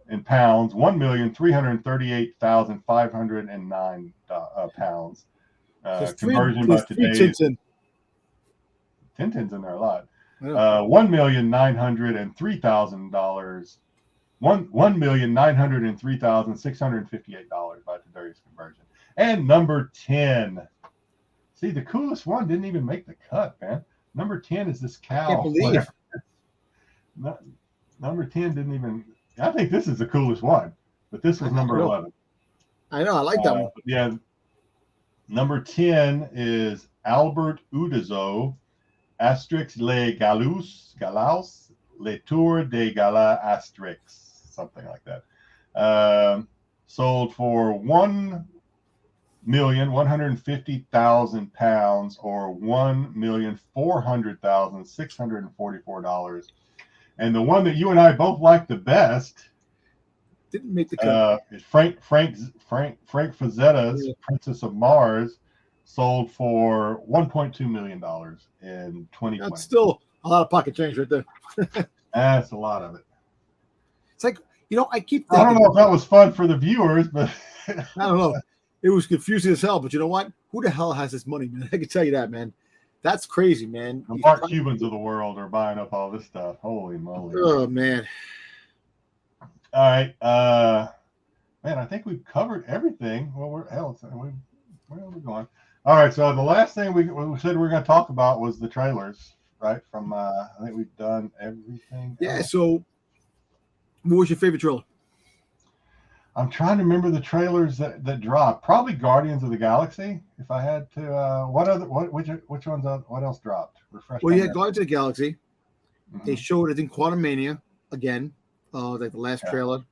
in pounds, 1,338,509 pounds. Conversion by today. Tintin's in there a lot. $1,903,000. $1,903,658 by today's conversion. And number 10. See, the coolest one didn't even make the cut, man. Number 10 is this cow. I can't believe. Number 10 didn't even. I think this is the coolest one, but this was number 11. I know. I like that one. Yeah. Number 10 is Albert Udezo, Asterix Les Galaus, Les Tours de Gala Asterix, something like that. Sold for $1,150,000 pounds, or $1,400,644. And the one that you and I both like the best didn't make the cut. Is Frank Frazzetta's Princess of Mars, sold for $1.2 million in 2020. That's still a lot of pocket change right there. That's a lot of it. It's like, I keep thinking, I don't know if that was fun for the viewers, but I don't know. It was confusing as hell, but you know what? Who the hell has this money, man? I can tell you that, man. That's crazy, man. The Mark Cubans of the world are buying up all this stuff. Holy moly. Oh, man. All right. Man, I think we've covered everything. Well, where are we going? All right. So the last thing we said we were going to talk about was the trailers, right? From I think we've done everything. Yeah. Else. So what was your favorite trailer? I'm trying to remember the trailers that dropped. Probably Guardians of the Galaxy. If I had to, what else dropped? Refresh. Well, you had Guardians of the Galaxy. Mm-hmm. They showed, I think, Quantumania again, like the last trailer.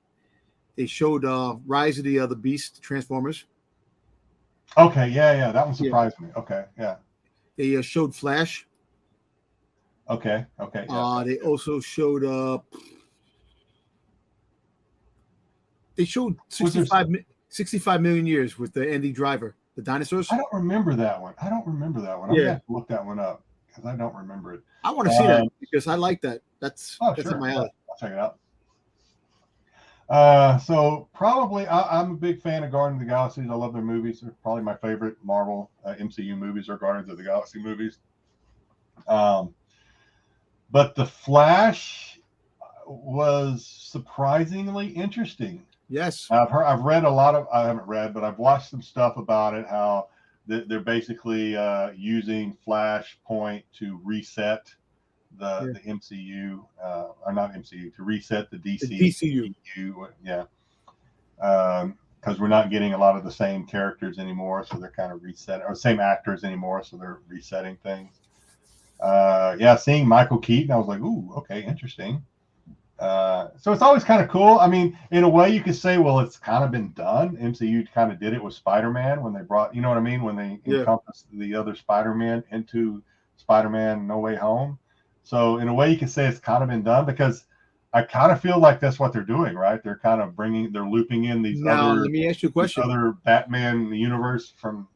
They showed Rise of the Beast, Transformers. Okay, yeah, that one surprised me. Okay, yeah. They showed Flash. Okay. Yeah. They also showed. They showed 65 65 million years with the Andy Driver, the dinosaurs. I don't remember that one. I'm gonna have to look that one up because I don't remember it. I want to see that because I like that. That's sure. in my alley. I'll check it out. So probably I'm a big fan of Guardians of the Galaxy. I love their movies. They're probably my favorite Marvel MCU movies are Guardians of the Galaxy movies. But The Flash was surprisingly interesting. Yes. I've read a lot of, I haven't read, but I've watched some stuff about it, how they're basically using Flashpoint to reset the MCU, or not MCU, to reset the DCU. Yeah. Because we're not getting a lot of the same characters anymore, so they're kind of resetting, or same actors anymore, so they're resetting things. Seeing Michael Keaton, I was like, ooh, okay, interesting. So it's always kind of cool. I mean, in a way you could say, well, it's kind of been done. MCU kind of did it with Spider-Man when they brought, you know what I mean? When they encompassed the other Spider-Man into Spider-Man No Way Home. So in a way you could say it's kind of been done, because I kind of feel like that's what they're doing, right? They're kind of they're looping in these now, let me ask you a question. Other Batman universe from.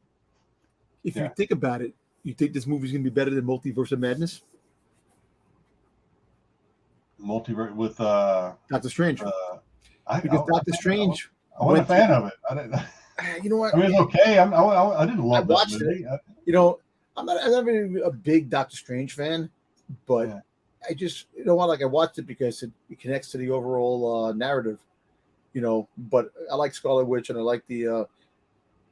If you think about it, you think this movie's going to be better than Multiverse of Madness? Multiverse with Doctor Strange. Because Doctor Strange, I wasn't a fan of it. I didn't. You know what? I mean, it's okay. I didn't love that movie. I'm not really a big Doctor Strange fan, but I just, I watched it because it connects to the overall narrative, But I like Scarlet Witch, and I like the,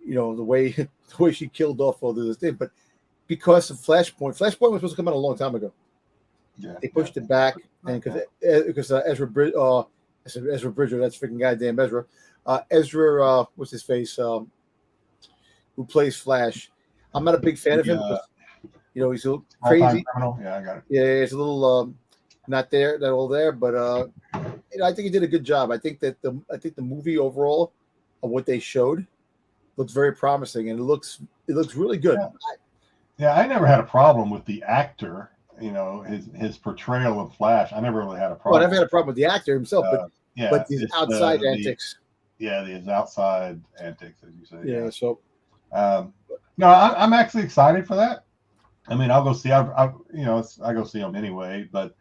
the way she killed off all this thing. But because of Flashpoint was supposed to come out a long time ago. Yeah, they pushed it back, and because Ezra Bridger, that's freaking goddamn Ezra. Ezra, what's his face? Who plays Flash? I'm not a big fan of him. He's a little crazy. Yeah, I got it. Yeah, it's a little not all there, but I think he did a good job. I think the movie overall of what they showed looks very promising, and it looks really good. Yeah, I never had a problem with the actor. His portrayal of Flash. I never really had a problem. Well, I never had a problem with the actor himself, but his outside antics. His outside antics, as you say. Yeah. So, no, I'm actually excited for that. I mean, I'll go see. I go see them anyway. But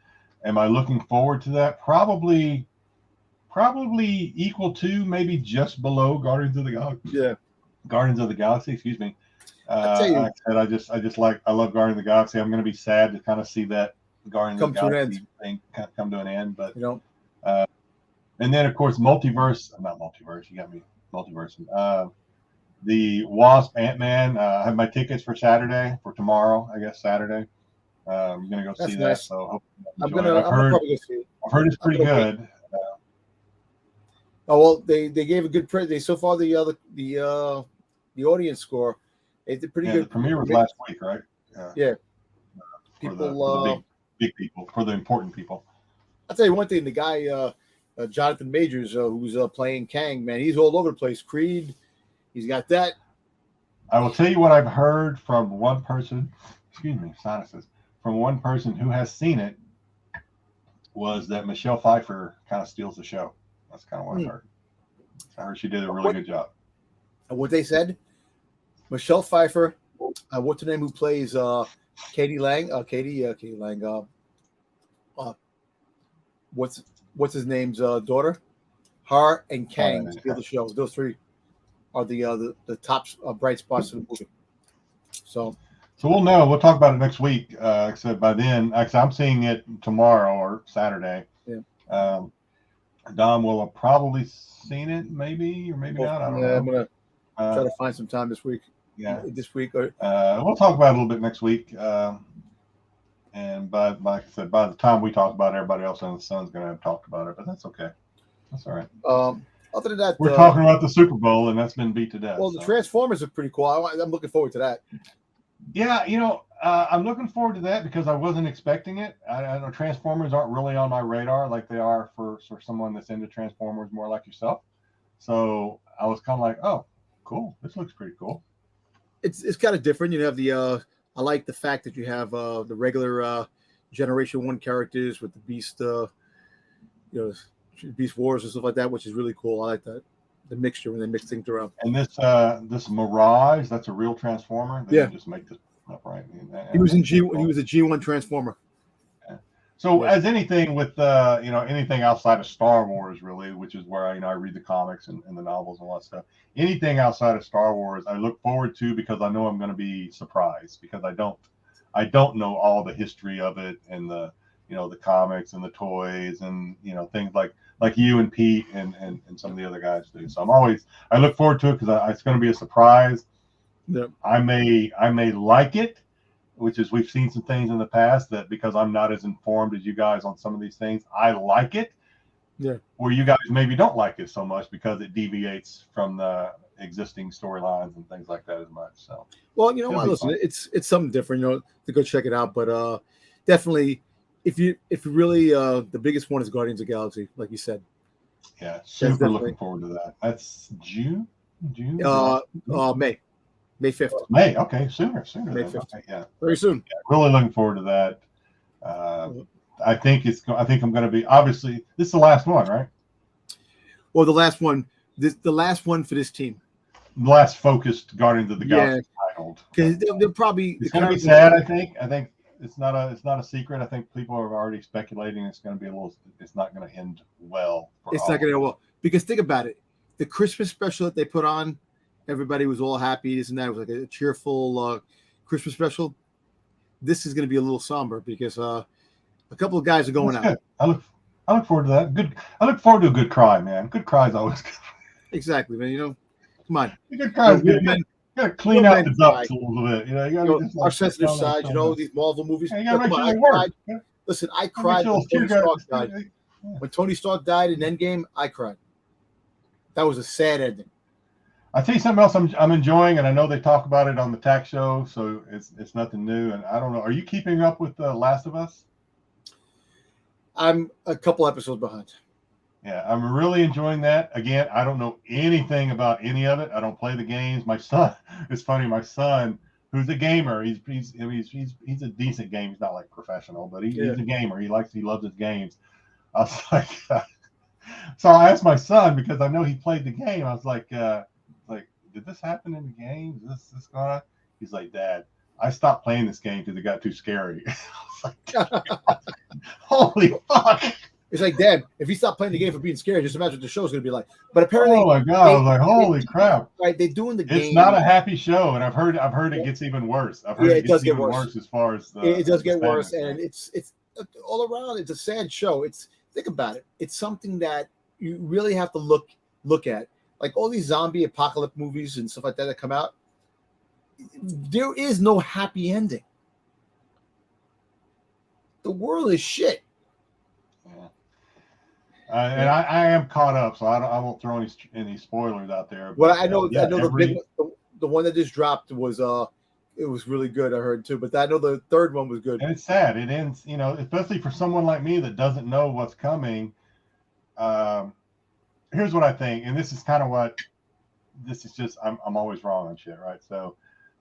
am I looking forward to that? Probably equal to, maybe just below Guardians of the Galaxy. Yeah. Guardians of the Galaxy. Excuse me. Like I said, I love Guardians of the Galaxy. I'm going to be sad to kind of see that Guardians of the Galaxy thing come to an end. But and then of course not multiverse. You got me, multiverse. The Wasp, Ant-Man. I have my tickets for tomorrow. I guess Saturday. I'm going to go see that. So I've heard it's pretty good. They gave a good praise. So far the audience score. They did pretty good. The premiere was last week, right? Yeah. For the big people, for the important people. I'll tell you one thing. The guy, Jonathan Majors, who's playing Kang, man, he's all over the place. Creed, he's got that. I will tell you what I've heard from one person. Excuse me, sinuses. From one person who has seen it, was that Michelle Pfeiffer kind of steals the show. That's kind of what I heard. I heard she did a really good job. What they said, Michelle Pfeiffer, what's her name, who plays Katie Lang? Katie Lang. What's his name's daughter? Her and Kang steal the show. Those three are the top bright spots of the movie. So we'll know. We'll talk about it next week. Except by then, actually, I'm seeing it tomorrow or Saturday. Yeah. Dom will have probably seen it, maybe or maybe not. I don't know. I'm gonna try to find some time this week. Yeah, this week. We'll talk about it a little bit next week. And like I said, by the time we talk about it, everybody else on the Sun's going to have talked about it, but that's okay. That's all right. Other than that, we're talking about the Super Bowl, and that's been beat to death. Well, the Transformers are pretty cool. I'm looking forward to that. Yeah, I'm looking forward to that because I wasn't expecting it. I know Transformers aren't really on my radar like they are for someone that's into Transformers more like yourself. So I was kind of like, oh, cool. This looks pretty cool. It's kind of different. You have the I like the fact that you have the regular Generation 1 characters with the Beast, Beast Wars and stuff like that, which is really cool. I like that. the mixture when they mix things around. And this Mirage, that's a real Transformer. They didn't just make this up, right? He was in G. He was a G1 Transformer. So as anything with anything outside of Star Wars, really, which is where I read the comics and the novels and all that stuff. Anything outside of Star Wars, I look forward to because I know I'm going to be surprised because I don't know all the history of it and the comics and the toys and things like you and Pete and some of the other guys do. So I look forward to it because it's going to be a surprise. Yeah. I may like it, which is we've seen some things in the past that because I'm not as informed as you guys on some of these things, I like it. Yeah. Where you guys maybe don't like it so much because it deviates from the existing storylines and things like that as much. So well, you know what? Listen, it's something different, to go check it out. But definitely, if you really the biggest one is Guardians of the Galaxy, like you said. Yeah, super looking forward to that. That's June. May 5th. May, okay, sooner. May 5th. Okay, yeah, very soon. Yeah, really looking forward to that. I think I'm going to be. Obviously, this is the last one, right? Well, the last one. The last one for this team. The last focused Guardians of the Galaxy title. Because they're probably. It's going to be sad. I think it's not a secret. I think people are already speculating it's going to be it's not going to end well. It's not going to end well because think about it. The Christmas special that they put on. Everybody was all happy. This and that. It was like a cheerful Christmas special. This is going to be a little somber because a couple of guys are going out. I look forward to that. Good. I look forward to a good cry, man. Good cries always good. Exactly, man. Come on. Good cries. You got to clean out the ducts a little bit. Our sensitive side. These Marvel movies. You got to make sure they work. Listen, I cried when Tony Stark died. When Tony Stark died in Endgame, I cried. That was a sad ending. I tell you something else I'm enjoying, and I know they talk about it on the TAC show, so it's nothing new. And I don't know, are you keeping up with The Last of Us? I'm a couple episodes behind. Yeah, I'm really enjoying that. Again, I don't know anything about any of it. I don't play the games. My son, it's funny. My son, who's a gamer, he's a decent gamer. He's not like professional, but he's a gamer. He loves his games. I was like, so I asked my son because I know he played the game. I was like, did this happen in the game? Is this going on? He's like, Dad, I stopped playing this game because it got too scary. I was like, holy fuck. It's like, Dad, if you stop playing the game for being scared, just imagine what the show's going to be like. But apparently, oh my God, I was like, holy crap! Right, they're doing the game. It's not a happy show, and I've heard it gets even worse. I've heard it does get worse as far as it does get worse, and it's all around. It's a sad show. Think about it. It's something that you really have to look at. Like all these zombie apocalypse movies and stuff like that come out, there is no happy ending. The world is shit. Yeah. And I am caught up, so I won't throw any spoilers out there. Well, I know the big one, the one that just dropped was it was really good. I heard too, but I know the third one was good. And it's sad. It ends, especially for someone like me that doesn't know what's coming. Here's what I think, and this is kind of just I'm always wrong on shit, right? So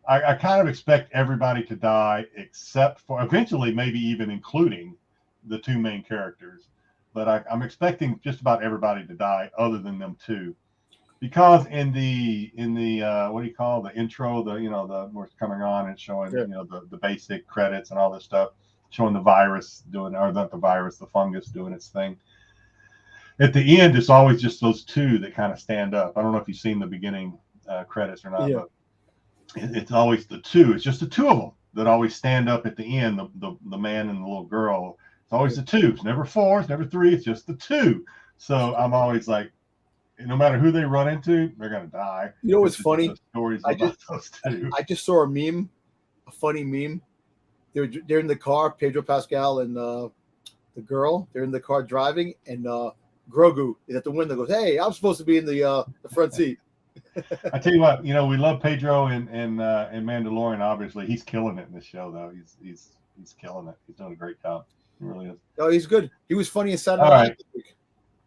I kind of expect everybody to die except for eventually maybe even including the two main characters. But I'm expecting just about everybody to die other than them two. Because in the what do you call the intro, the where it's coming on and showing the basic credits and all this stuff, showing the virus doing, or not the virus, the fungus doing its thing. At the end, it's always just those two that kind of stand up. I don't know if you've seen the beginning credits or not, but it's always the two. It's just the two of them that always stand up at the end, the man and the little girl. It's always the two. It's never four, it's never three, it's just the two. So I'm always like, no matter who they run into, they're going to die. You know what's funny? Stories about those two. I just saw a funny meme. They're in the car, Pedro Pascal and the girl. They're in the car driving, and Grogu is at the window. Goes, "Hey, I'm supposed to be in the front seat." I tell you what, we love Pedro and Mandalorian. Obviously, he's killing it in this show, though. He's killing it. He's doing a great job. He really is. Oh, he's good. He was funny in Saturday Night this week.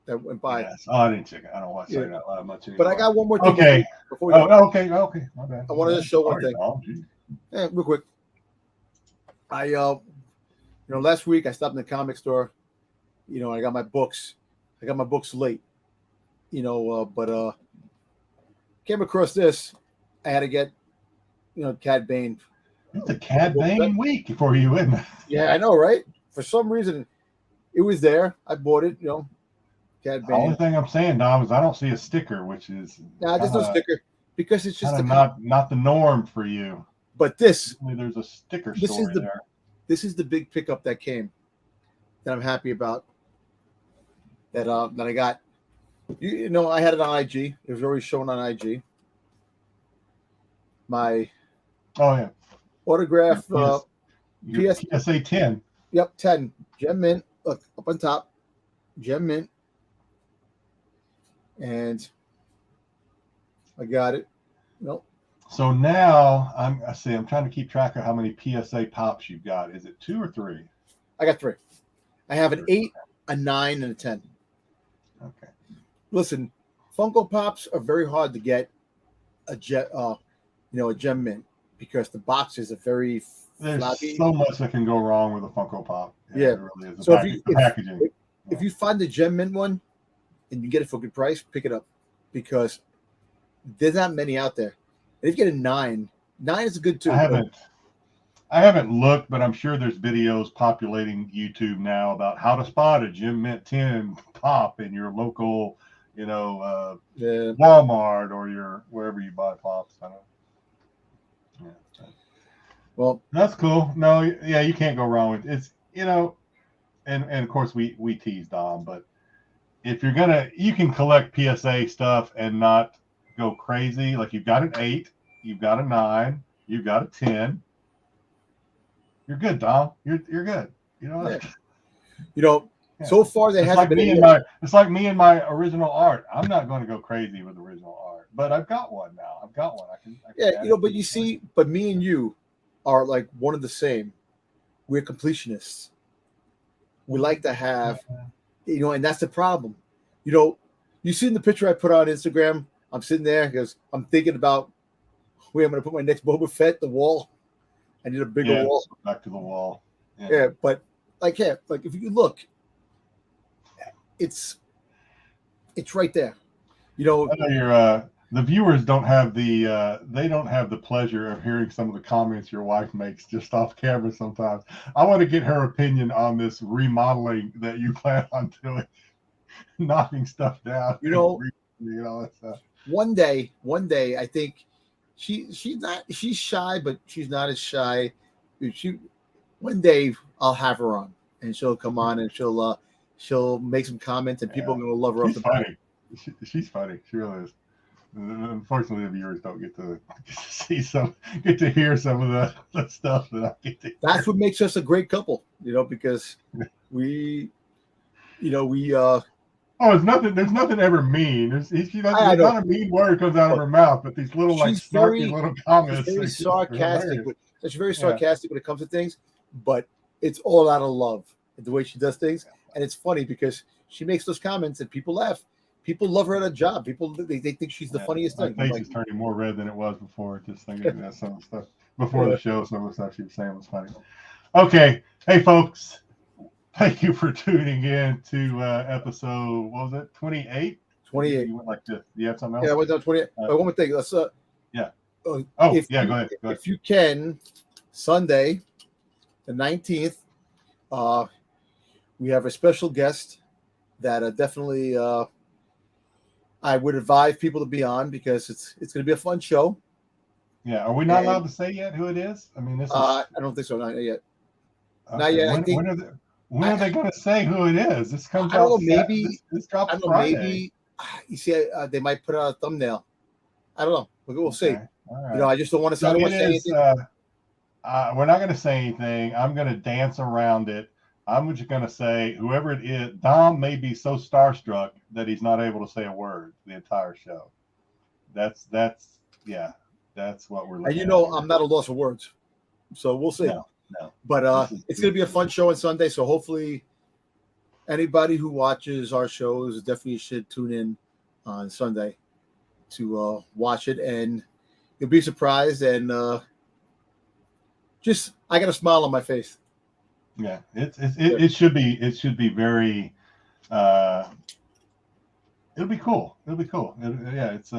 That went by. Yes. Oh, I didn't check it. I don't watch Saturday Night Live much anymore. But I got one more thing. Okay. Before we go. Okay. My bad. I wanted to show one thing. Oh, geez. Yeah, real quick. I last week I stopped in the comic store. I got my books. I got my books late. But came across this. I had to get, Cad Bane. It's a Cad Bane week for you, isn't it? Yeah, I know, right? For some reason, it was there. I bought it, Cad Bane. The only thing I'm saying, Dom, is I don't see a sticker, which is there's no sticker because it's just not the norm for you. But there's a sticker story there. This is the big pickup that came that I'm happy about. That I got. I had it on IG. It was already shown on IG. My autograph PSA 10. Yep, 10. Gem mint. Look, up on top. Gem mint. And I got it. Nope. So now I'm trying to keep track of how many PSA pops you've got. Is it 2 or 3? I got 3. I have an 8, a 9, and a 10. Okay. Listen, Funko Pops are very hard to get a gem mint because the boxes are very There's so much that can go wrong with a Funko Pop. Yeah. It really is. So packaging. If you find the gem mint one and you get it for a good price, pick it up because there's not many out there. And if you get a 9 is good too. I haven't looked, but I'm sure there's videos populating YouTube now about how to spot a Gem Mint 10 pop in your local, Walmart or wherever you buy pops. I don't know. Yeah. Well, that's cool. No, yeah, you can't go wrong with it. It's and of course we tease Dom, but if you can collect PSA stuff and not go crazy. Like you've got an 8, you've got a 9, you've got a 10. You're good, Dom. You're good. So far they haven't been. It's like me and my original art. I'm not going to go crazy with original art, but I've got one now. I can but you see, but me and you are like one of the same. We're completionists. We like to have, and that's the problem. You see in the picture I put on Instagram, I'm sitting there because I'm thinking about where I'm going to put my next Boba Fett, the wall. I need a bigger wall. Back to the wall. Yeah, but like if you look, it's right there. I know the viewers don't have the pleasure of hearing some of the comments your wife makes just off camera sometimes. I want to get her opinion on this remodeling that you plan on doing, knocking stuff down. That stuff. One day, I think she's shy, but she's not as shy. One day I'll have her on, and she'll come on, and she'll make some comments, and people are gonna love her. She's funny. She really is. Unfortunately, the viewers don't get to hear some of the stuff that I get to hear. That's what makes us a great couple, because we. There's nothing ever mean. There's not a mean word comes out of her mouth, but these little snarky little comments. She's very sarcastic. She's very sarcastic when it comes to things, but it's all out of love, the way she does things. And it's funny because she makes those comments and people laugh. People love her at a job. People they think she's the funniest thing. My face is turning more red than it was before. Just thinking that some of the stuff before the show, some of the stuff she was saying was funny. Okay, hey folks. Thank you for tuning in to episode, what was it, 28? 28. You went like this. Do you have something else? Yeah, I went down 28. One more thing. Let's go ahead. If you can, Sunday, the 19th, we have a special guest that definitely I would advise people to be on because it's going to be a fun show. Yeah. Are we not allowed to say yet who it is? I mean, this is... I don't think so. Not yet. Okay. Not yet. When are they going to say who it is? This comes out. I don't know. Maybe this drops Friday. Maybe you see, they might put out a thumbnail. I don't know. We'll see. Right. I just don't want to say. Anything. We're not going to say anything. I'm going to dance around it. I'm just going to say whoever it is. Dom may be so starstruck that he's not able to say a word the entire show. That's what we're looking at. And I'm not a loss of words, so we'll see. No. But it's going to be a fun show on Sunday, so hopefully anybody who watches our shows definitely should tune in on Sunday to watch it, and you'll be surprised. And just I got a smile on my face. Yeah, it should be very. It'll be cool. It's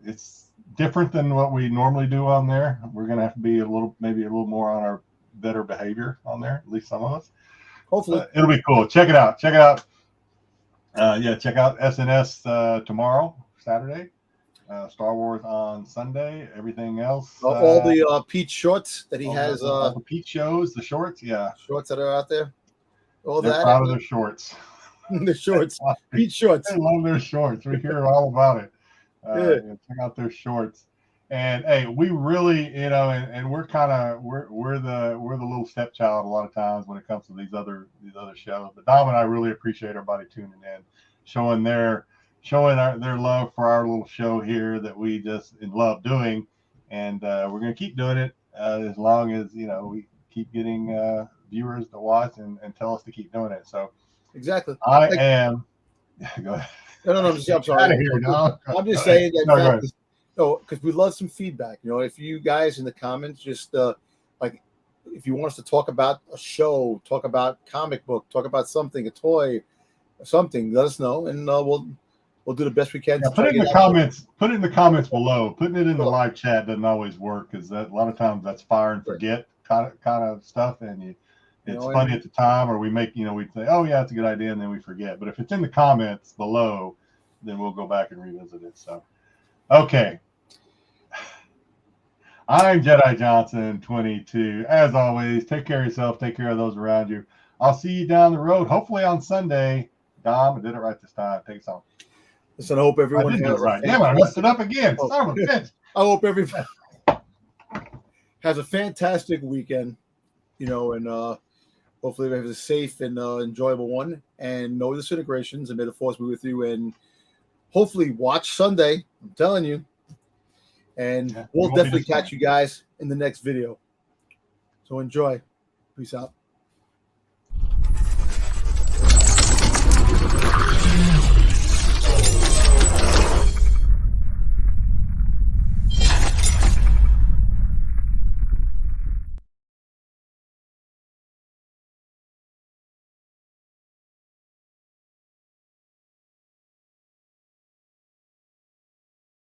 it's different than what we normally do on there. We're gonna have to be maybe a little more on our better behavior on there. At least some of us. Hopefully, it'll be cool. Check it out. Check out SNS tomorrow, Saturday. Star Wars on Sunday. Everything else. all the Pete shorts that he has. All the Pete shows, the shorts. Yeah. Shorts that are out there. All They're that. proud of their shorts. The shorts. Pete shorts. They love their shorts. We hear all about it. Check out their shorts. And hey, we really, and we're the little stepchild a lot of times when it comes to these other shows. But Dom and I really appreciate everybody tuning in, showing their love for our little show here that we just love doing, and we're gonna keep doing it as long as we keep getting viewers to watch and tell us to keep doing it. So exactly. I am. Go ahead. No, I'm sorry. Out of here, Dom. I'm just saying that. No, because we love some feedback. If you guys in the comments just like if you want us to talk about a show, talk about comic book, talk about something, a toy, something, let us know, and we'll do the best we can. Put it in the comments. Put it in the comments below. Putting it in the live chat doesn't always work because a lot of times that's fire and forget kind of stuff, and it's funny at the time, or we make we say, oh yeah, it's a good idea, and then we forget. But if it's in the comments below, then we'll go back and revisit it. So, okay. I'm Jedi Johnson 22. As always, take care of yourself. Take care of those around you. I'll see you down the road, hopefully on Sunday. Dom, I did it right this time. Take us home. Listen, I hope everyone has it right. Damn, I messed it up again. Son of a bitch. I hope everyone has a fantastic weekend, and hopefully we have a safe and enjoyable one. And no disintegrations, and may the force be with you. And hopefully watch Sunday. I'm telling you. And we'll definitely catch you guys in the next video. So enjoy. Peace out.